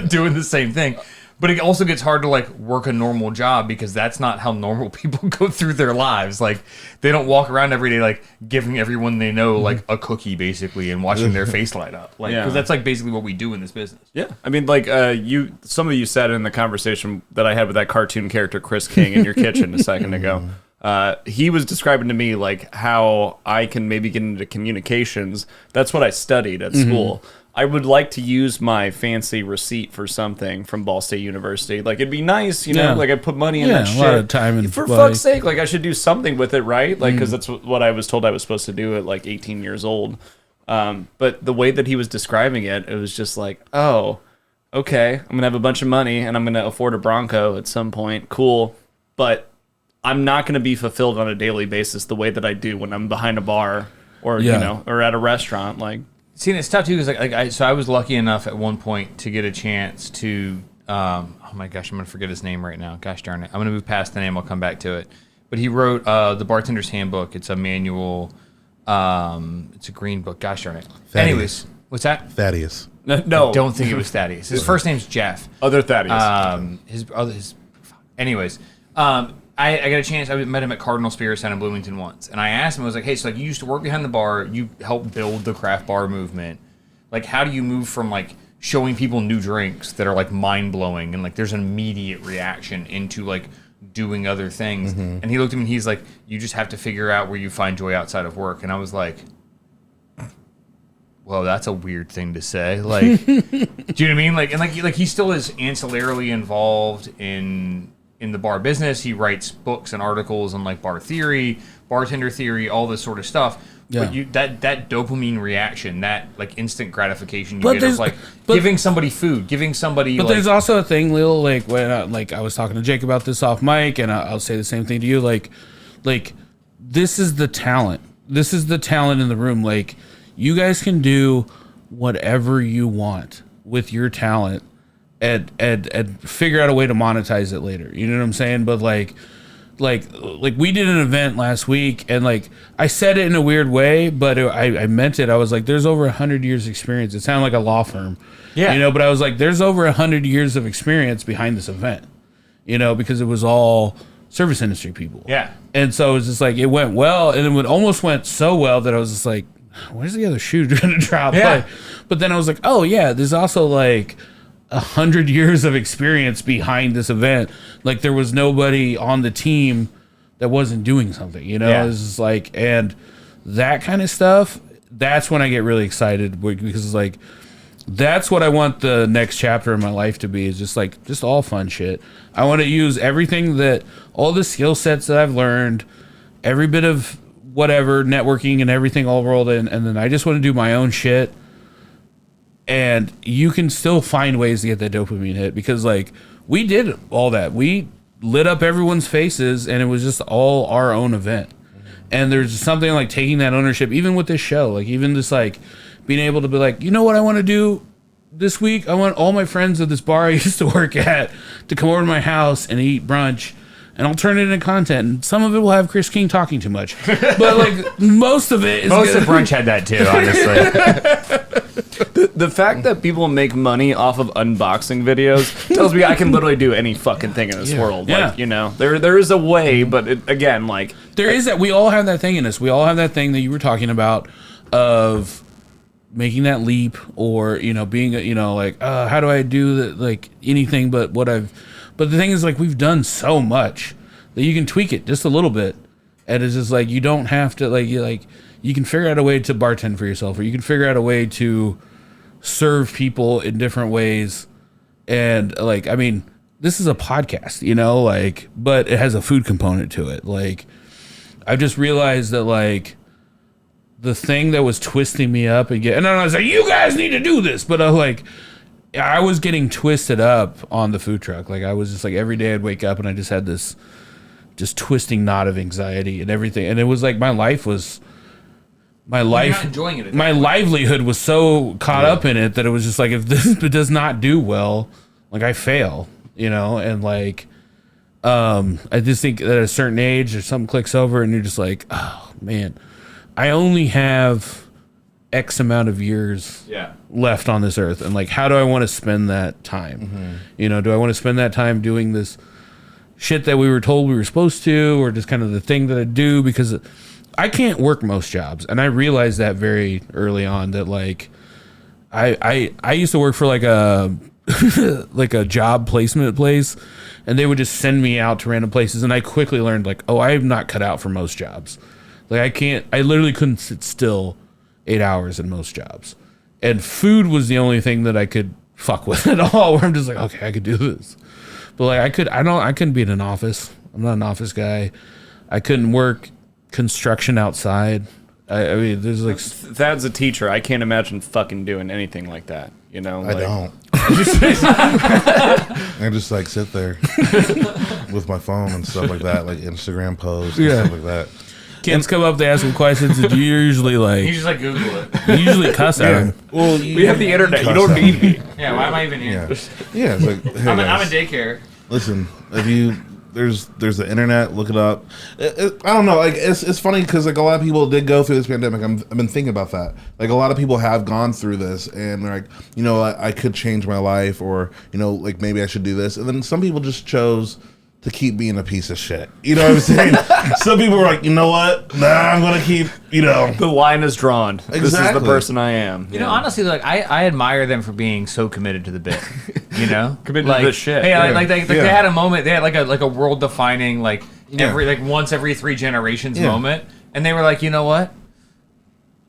doing the same thing. But it also gets hard to, like, work a normal job, because that's not how normal people go through their lives. Like, they don't walk around every day, like, giving everyone they know, like, a cookie, basically, and watching their face light up. Like, because that's, like, basically what we do in this business. Yeah. I mean, like, some of you said in the conversation that I had with that cartoon character, Kris King, in your kitchen a second ago. He was describing to me, like, how I can maybe get into communications. That's what I studied at school. I would like to use my fancy receipt for something from Ball State University. Like, it'd be nice, you know, like, I put money in that shit. A lot of time and for fuck's sake, like, I should do something with it, right? Like, because that's what I was told I was supposed to do at, like, 18 years old. But the way that he was describing it, it was just like, oh, okay, I'm going to have a bunch of money and I'm going to afford a Bronco at some point. Cool. But I'm not going to be fulfilled on a daily basis the way that I do when I'm behind a bar or, you know, or at a restaurant. Like, see, and it's tough too, because so I was lucky enough at one point to get a chance to oh my gosh, I'm gonna forget his name right now. Gosh darn it, I'm gonna move past the name. I'll come back to it. But he wrote the Bartender's Handbook. It's a manual. It's a green book. Gosh darn it. Thaddeus. Anyways, what's that? Thaddeus. No, I don't think it was Thaddeus. His first name's Jeff. Other Thaddeus. Anyways, I got a chance. I met him at Cardinal Spirits down in Bloomington once, and I asked him. I was like, "Hey, so like you used to work behind the bar. You helped build the craft bar movement. Like, how do you move from like showing people new drinks that are like mind blowing and like there's an immediate reaction into like doing other things?" And he looked at me and he's like, "You just have to figure out where you find joy outside of work." And I was like, well, that's a weird thing to say. Like, do you know what I mean? Like, and like he still is ancillarily involved in the bar business. He writes books and articles on like bar theory, bartender theory, all this sort of stuff. Yeah. But that dopamine reaction, that like instant gratification you get of like giving somebody food, giving somebody. But there's also a thing, Leal. Like when I was talking to Jake about this off mic, and I'll say the same thing to you. Like this is the talent. This is the talent in the room. Like, you guys can do whatever you want with your talent and figure out a way to monetize it later. You know what I'm saying? But like we did an event last week, and like I said it in a weird way, but I meant it. I was like, there's over 100 years experience. It sounded like a law firm. Yeah. You know, but I was like, there's over 100 years of experience behind this event, you know, because it was all service industry people. Yeah. And so it was just like, it went well, and it almost went so well that I was just like, where's the other shoe going to drop? Yeah. But then I was like, oh yeah, there's also like 100 years of experience behind this event. Like, there was nobody on the team that wasn't doing something, you know? Yeah. It was just like, and that kind of stuff, that's when I get really excited, because it's like, that's what I want the next chapter of my life to be, is just all fun shit. I want to use everything all the skill sets that I've learned, every bit of whatever, networking and everything all rolled in, and then I just want to do my own shit. And you can still find ways to get that dopamine hit, because like we did all that. We lit up everyone's faces, and it was just all our own event. And there's something like taking that ownership, even with this show, like even just like being able to be like, you know what I want to do this week? I want all my friends at this bar I used to work at to come over to my house and eat brunch. And I'll turn it into content. And some of it will have Kris King talking too much. But like most of it is most of brunch had that too, honestly. The fact that people make money off of unboxing videos tells me I can literally do any fucking thing in this world. Like, you know, there is a way, but again, like there is that. We all have that thing in us. We all have that thing that you were talking about of making that leap, or, you know, being, you know, like, how do I do like anything but what I've. But the thing is, like, we've done so much that you can tweak it just a little bit, and it's just like you don't have to you can figure out a way to bartend for yourself, or you can figure out a way to serve people in different ways. And like, I mean, this is a podcast, you know, like, but it has a food component to it. Like, I've just realized that like the thing that was twisting me up and I was like, you guys need to do this, but I was getting twisted up on the food truck. Like, I was just like, every day I'd wake up and I just had this just twisting knot of anxiety and everything. And it was like my livelihood was so caught up in it that it was just like, if this does not do well, like I fail, you know? And like, I just think that at a certain age or something clicks over and you're just like, oh man, I only have X amount of years left on this earth, and like, how do I want to spend that time? Mm-hmm. You know, do I want to spend that time doing this shit that we were told we were supposed to, or just kind of the thing that I do? Because I can't work most jobs, and I realized that very early on, that like I used to work for like a like a job placement place, and they would just send me out to random places, and I quickly learned like, oh, I'm not cut out for most jobs. Like, I literally couldn't sit still 8 hours in most jobs, and food was the only thing that I could fuck with at all, where I'm just like, okay, I could do this. But like, I couldn't be in an office. I'm not an office guy. I couldn't work construction outside. I mean, there's like, Thad's a teacher. I can't imagine fucking doing anything like that, you know? I don't. I just like sit there with my phone and stuff like that, like Instagram posts and stuff like that. Kids come up, they ask him questions, and you usually like. You just like Google it. You usually cuss at him. Well, We have the internet. You don't need me. Yeah, why am I even here? Yeah, it's like, hey, I'm guys, in daycare. listen, if you there's the internet, look it up. I don't know, like it's funny because like a lot of people did go through this pandemic. I've been thinking about that. Like a lot of people have gone through this, and they're like, you know, I could change my life, or you know, like maybe I should do this. And then some people just chose to keep being a piece of shit. You know what I'm saying? Some people were like, you know what? Nah, I'm gonna keep. You know, the line is drawn. Exactly. This is the person I am. You know, honestly, like I admire them for being so committed to the bit. You know, committed like, to the shit. Hey, they had a moment. They had like a world defining once every 3 generations moment, and they were like, you know what?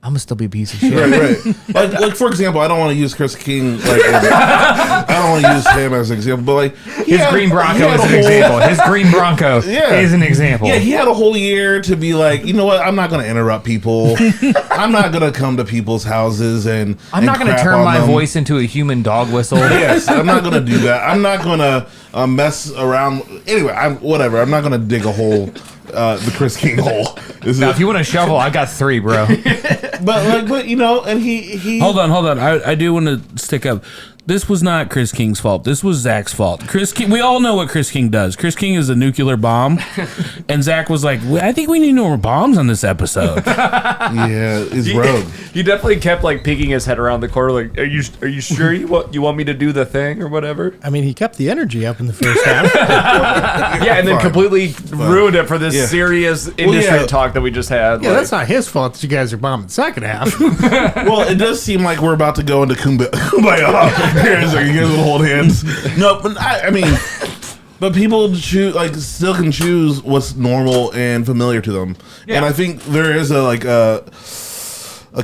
I'm gonna still be a piece of shit. Right. Like for example, I don't want to use Kris King. I don't want to use him as an example, but like his green Bronco is an example. His green Bronco is an example. Yeah, he had a whole year to be like, you know what? I'm not gonna interrupt people. I'm not gonna come to people's houses and I'm not gonna turn my voice into a human dog whistle. Yes, I'm not gonna do that. I'm not gonna mess around. Anyway, whatever. I'm not gonna dig a hole. The Kris King hole. Now, if you want a shovel, I got 3, bro. but you know, and he. Hold on. I do want to stick up. This was not Kris King's fault. This was Zach's fault. Kris King. We all know what Kris King does. Kris King is a nuclear bomb, and Zach was like, I think we need more bombs on this episode. Yeah, he's rogue. He definitely kept like peeking his head around the corner, like, "Are you sure you want me to do the thing or whatever?" I mean, he kept the energy up in the first half. Yeah, and then completely ruined it for this serious industry talk that we just had. Yeah, that's not his fault that you guys are bombing the second half. Well, it does seem like we're about to go into kumbaya. Here's like, you guys will hold hands. No, but I mean, but people choose, like, still can choose what's normal and familiar to them. Yeah. And I think there is a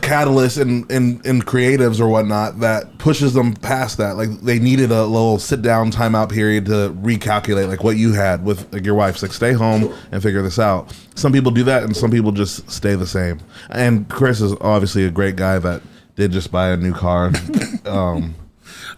catalyst in creatives or whatnot that pushes them past that. Like they needed a little sit down timeout period to recalculate, like what you had with like, your wife's like stay home and figure this out. Some people do that, and some people just stay the same. And Kris is obviously a great guy that did just buy a new car.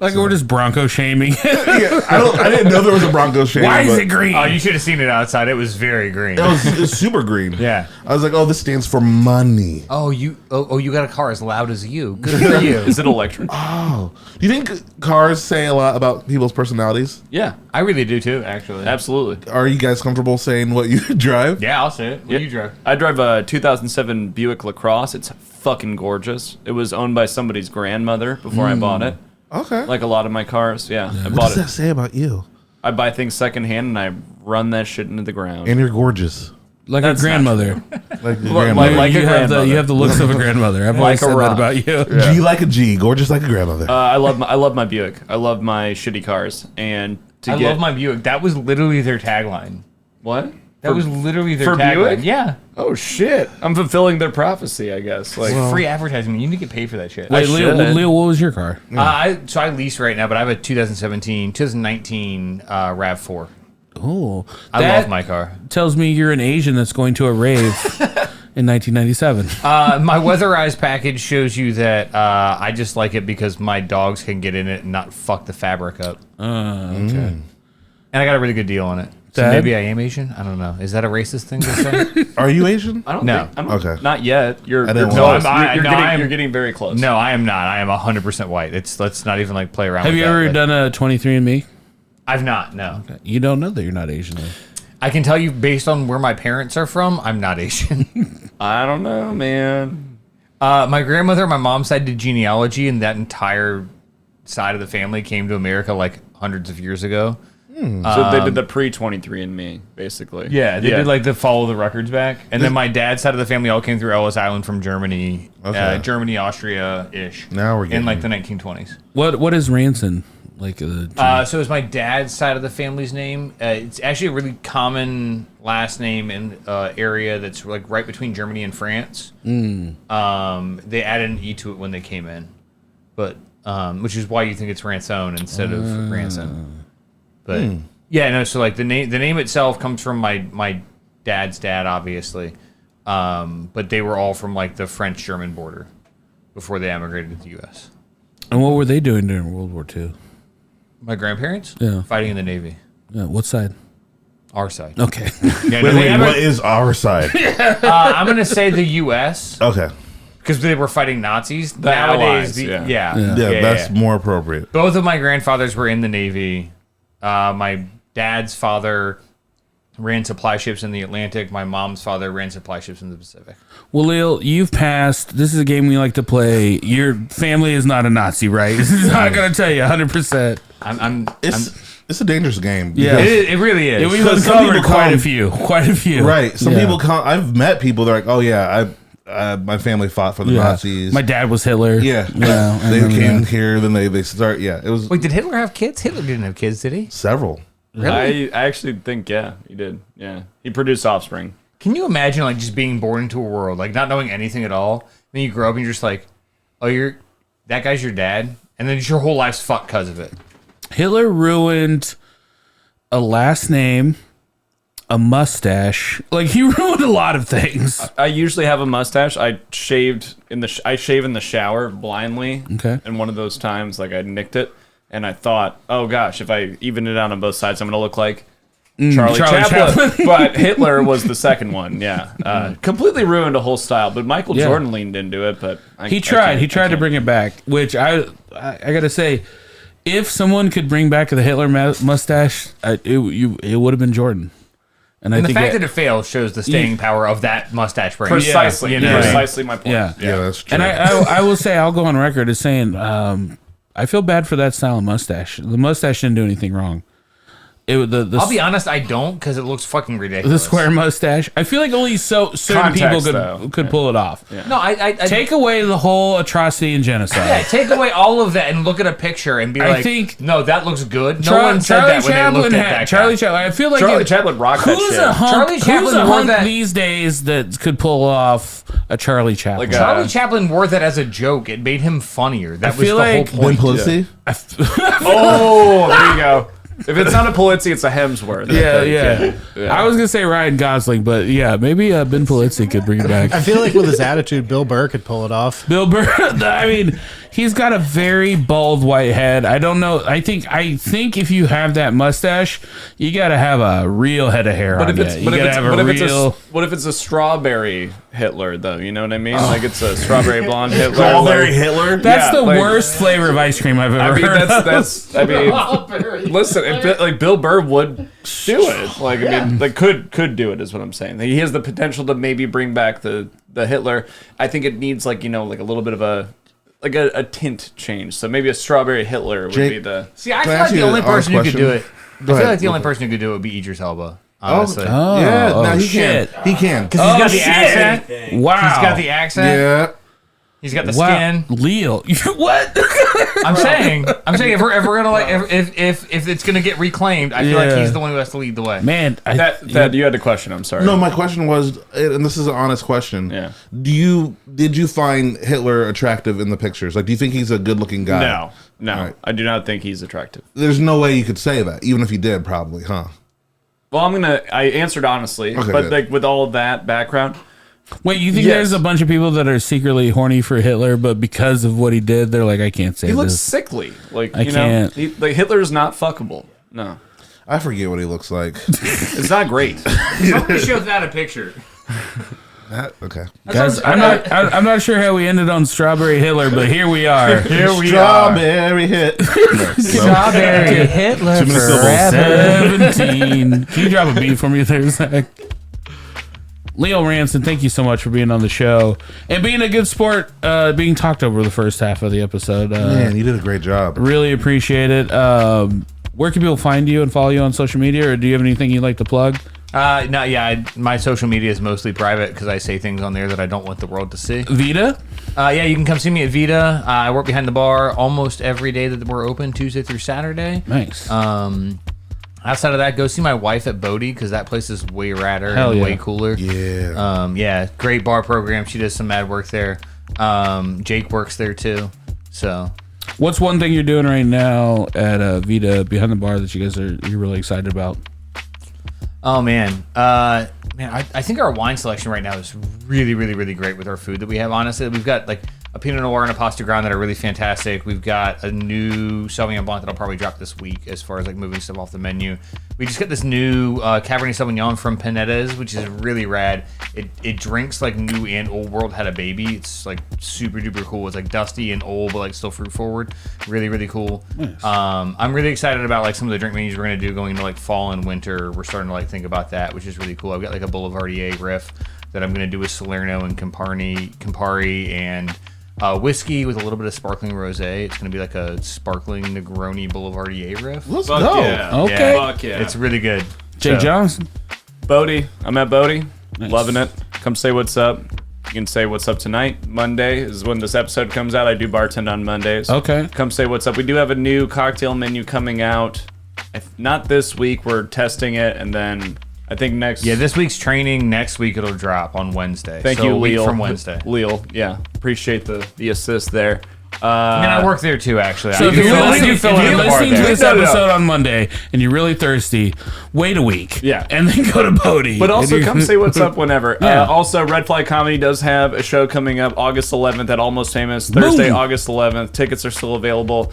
We're just Bronco shaming. Yeah, I didn't know there was a Bronco shaming. Why is it green? Oh, you should have seen it outside. It was very green. It was super green. Yeah. I was like, oh, this stands for money. Oh, you got a car as loud as you. Good for you. Is it electric? Oh. Do you think cars say a lot about people's personalities? Yeah. I really do too, actually. Absolutely. Are you guys comfortable saying what you drive? Yeah, I'll say it. What do you drive? I drive a 2007 Buick LaCrosse. It's fucking gorgeous. It was owned by somebody's grandmother before I bought it. Okay. Like a lot of my cars, yeah. I What bought does that say about you? I buy things secondhand and I run that shit into the ground. And you're gorgeous. Like a grandmother. Like your grandmother. Like you a grandmother. You have the looks of a grandmother. I've always said that about you. Yeah. G like a G, gorgeous like a grandmother. I love my Buick. I love my shitty cars. And I love my Buick. That was literally their tagline. What? That was literally their for tagline. Buick? Yeah. Oh shit! I'm fulfilling their prophecy, I guess. Like free advertising. You need to get paid for that shit. Wait, Leo, what was your car? I lease right now, but I have a 2019 RAV4. Oh, I love my car. Tells me you're an Asian that's going to a rave in 1997. My weatherized package shows you that I just like it because my dogs can get in it and not fuck the fabric up. Okay. And I got a really good deal on it. So Dad? maybe I am Asian. I don't know. Is that a racist thing to say? Are you Asian? I don't No. think. Okay. Not yet. You're didn't close. want You're getting very close. No, I am not. I am 100% white. Let's not even like play around. Have with you that. ever Like, done a 23andMe? I've not. No. You don't know that you're not Asian. Though. I can tell you based on where my parents are from, I'm not Asian. I don't know, man. My grandmother on my mom's side did genealogy, and that entire side of the family came to America like hundreds of years ago. So they did the pre-23andMe, basically. Yeah, they did like the follow the records back, and then my dad's side of the family all came through Ellis Island from Germany, Germany, Austria-ish. Now we're getting in like the 1920s. What is Ranson? Like so is my dad's side of the family's name. It's actually a really common last name in area that's like right between Germany and France. They added an E to it when they came in, but which is why you think it's Ransone instead of Ranson. But yeah, no. So like the name itself comes from my dad's dad, obviously, but they were all from like the French-German border before they emigrated to the U.S. And what were they doing during World War II? My grandparents? Yeah. Fighting in the Navy. Yeah. What side? Our side. Okay. Yeah, Wait, what is our side? I'm gonna say the U.S. Okay. Because they were fighting Nazis. The Nowadays, Allies, Yeah, that's more appropriate. Both of my grandfathers were in the Navy. My dad's father ran supply ships in the Atlantic. My mom's father ran supply ships in the Pacific. Well, Leal, you've passed. This is a game we like to play. Your family is not a Nazi, right? This is not going to tell you 100%. It's a dangerous game. Yeah, it really is. Yeah, we've uncovered quite a few. Right. Some people come. I've met people. They're like, oh yeah, my family fought for the Nazis. My dad was Hitler. Yeah. They came here. Then they start. Yeah. It was. Wait, did Hitler have kids? Hitler didn't have kids, did he? Several. Really? I actually think, yeah, he did. Yeah. He produced offspring. Can you imagine, like, just being born into a world, like, not knowing anything at all? Then you grow up and you're just like, oh, that guy's your dad? And then your whole life's fucked because of it. Hitler ruined a last name, a mustache. Like, he ruined a lot of things. I usually have a mustache. I shave in the shower blindly. Okay. And one of those times, like, I nicked it. And I thought, oh gosh, if I even it out on both sides, I'm going to look like Charlie Chaplin. But Hitler was the second one. Yeah. Completely ruined a whole style. But Michael Jordan leaned into it. But he tried. He tried to bring it back, which I got to say, if someone could bring back the Hitler mustache, it would have been Jordan. And the fact that it fails shows the staying power of that mustache brand. Precisely. Precisely my point. Yeah, that's true. And I will say, I'll go on record as saying, I feel bad for that style of mustache. The mustache didn't do anything wrong. I'll be honest, I don't, because it looks fucking ridiculous. The square mustache. I feel like only certain people could pull it off. Yeah. No, I take away the whole atrocity and genocide. Yeah, take away all of that and look at a picture and be no, that looks good. No one said Charlie that when they looked at that Charlie guy. Chaplin. I feel like Charlie Chaplin rocked that shit. Who's a hunk these days that could pull off a Charlie Chaplin? Charlie Chaplin wore that as a joke. It made him funnier. That was the whole point. Pussy? Oh, there you go. If it's not a Polizzi, it's a Hemsworth. Yeah. I was gonna say Ryan Gosling, but yeah, maybe Ben Polizzi could bring it back. I feel like with his attitude, Bill Burr could pull it off. Bill Burr. I mean, he's got a very bald white head. I don't know. I think if you have that mustache, you got to have a real head of hair on you. What if it's a strawberry Hitler though? You know what I mean? Like it's a strawberry blonde Hitler. Strawberry Hitler. That's the worst flavor of ice cream I've ever heard. Listen, like Bill Burr would do it. Like I mean, like could do it is what I'm saying. He has the potential to maybe bring back the Hitler. I think it needs like like a little bit of a tint change. So maybe a strawberry Hitler would be the. See, I feel like the only person who could do it. I feel like the only person who could do it would be Idris Elba. Honestly. He can. He can. Because he's got the accent. Wow. He's got the accent. Yeah. He's got the skin. Leal. What? I'm saying if we're gonna if it's gonna get reclaimed, I feel like he's the one who has to lead the way. Man, that you had a question. I'm sorry. No, my question was, and this is an honest question. Yeah. Did you find Hitler attractive in the pictures? Like, do you think he's a good-looking guy? No. Right. I do not think he's attractive. There's no way you could say that, even if he did, probably, huh? Well, I answered honestly, but good. Like with all of that background. Wait, you think there's a bunch of people that are secretly horny for Hitler, but because of what he did, they're like, I can't say this. He looks sickly. Like I can't. Like Hitler's not fuckable. No. I forget what he looks like. It's not great. Somebody show that a picture. Okay, guys, I'm not sure how we ended on Strawberry Hitler, but here we are. Strawberry Hitler. Strawberry Hitler forever. 17. Can you drop a beat for me there, Zach? Leal Ransone, thank you so much for being on the show and being a good sport, being talked over the first half of the episode. Man, you did a great job. Really appreciate it. Where can people find you and follow you on social media, or do you have anything you'd like to plug? My social media is mostly private because I say things on there that I don't want the world to see. Vita? You can come see me at Vita. I work behind the bar almost every day that we're open, Tuesday through Saturday. Nice. Outside of that, go see my wife at Bodie because that place is way radder and way cooler. Yeah. Great bar program. She does some mad work there. Jake works there too. So, what's one thing you're doing right now at Vita behind the bar that you're really excited about? Oh man, I think our wine selection right now is really, really, really great with our food that we have. Honestly, we've got a Pinot Noir and a Pasta Grande that are really fantastic. We've got a new Sauvignon Blanc that I'll probably drop this week as far as like moving stuff off the menu. We just got this new Cabernet Sauvignon from Panetta's, which is really rad. It drinks like new and old world had a baby. It's like super duper cool. It's like dusty and old, but like still fruit forward. Really, really cool. Nice. I'm really excited about like some of the drink menus we're gonna do going into like fall and winter. We're starting to like think about that, which is really cool. I've got like a Boulevardier riff that I'm going to do with Salerno and Campari and whiskey with a little bit of sparkling rosé. It's going to be like a sparkling Negroni Boulevardier riff. Let's go. Yeah. Okay. Fuck yeah. It's really good. Jay Johnson. Bodie. I'm at Bodie. Nice. Loving it. Come say what's up. You can say what's up tonight. Monday is when this episode comes out. I do bartend on Mondays. Okay. Come say what's up. We do have a new cocktail menu coming out. If not this week, we're testing it, and then I think next. Yeah, this week's training. Next week it'll drop on Wednesday. Thank so you, a week Leal. from Wednesday. Leal, yeah, appreciate the assist there. And I work there too, actually. So if you're listening to this No. episode on Monday and you're really thirsty, wait a week. Yeah. And then go to Bodie. But also come say what's up whenever. Yeah. Also, Red Flag Comedy does have a show coming up August 11th at Almost Famous. Thursday, Boom. August 11th. Tickets are still available.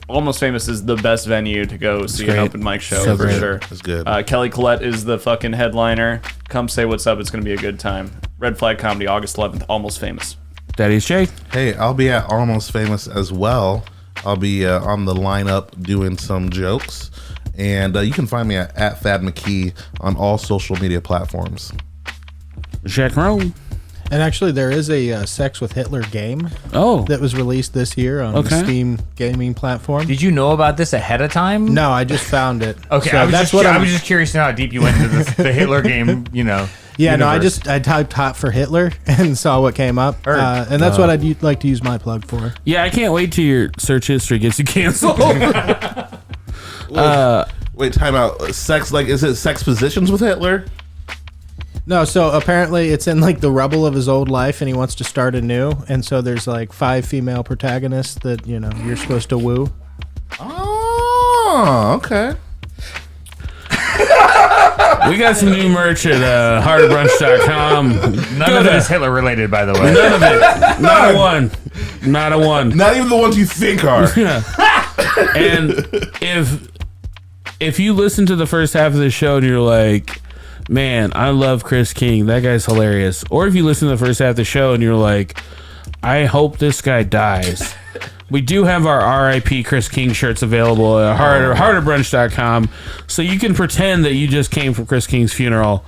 Almost Famous is the best venue to go see an great. open mic show So for great. sure. That's good. Kelly Collette is the fucking headliner. Come say what's up. It's going to be a good time. Red Flag Comedy, August 11th. Almost Famous. Daddy's Jay. Hey, I'll be at Almost Famous as well. I'll be on the lineup doing some jokes. And you can find me at Thad McKee on all social media platforms. Jack Rome. And actually, there is a Sex with Hitler game Oh. that was released this year on the Steam gaming platform. Did you know about this ahead of time? No, I just found it. Okay, So I was I'm- just curious to know how deep you went into the Hitler game, you know. Yeah, universe. I typed hot for Hitler and saw what came up. And that's what I'd like to use my plug for. Yeah, I can't wait till your search history gets you canceled. Wait, time out. Sex, like, is it sex positions with Hitler? No, so apparently it's in like the rubble of his old life and he wants to start anew. And so there's like 5 female protagonists that, you know, you're supposed to woo. Oh, okay. We got some new merch at harderbrunch.com. None of it is Hitler related, by the way. None of it. Not a one. Not a one. Not even the ones you think are. Yeah. And if you listen to the first half of the show and you're like, man, I love Kris King, that guy's hilarious. Or if you listen to the first half of the show and you're like, I hope this guy dies. We do have our RIP Kris King shirts available at harderbrunch.com, so you can pretend that you just came from Kris King's funeral.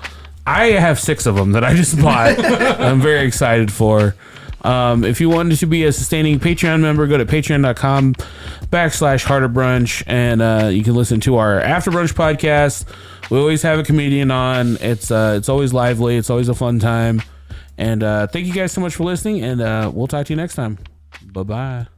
I have 6 of them that I just bought. I'm very excited for. If you wanted to be a sustaining Patreon member, go to patreon.com/Harder Brunch, and you can listen to our After Brunch podcast. We always have a comedian on. It's always lively. It's always a fun time. And thank you guys so much for listening, and we'll talk to you next time. Bye-bye.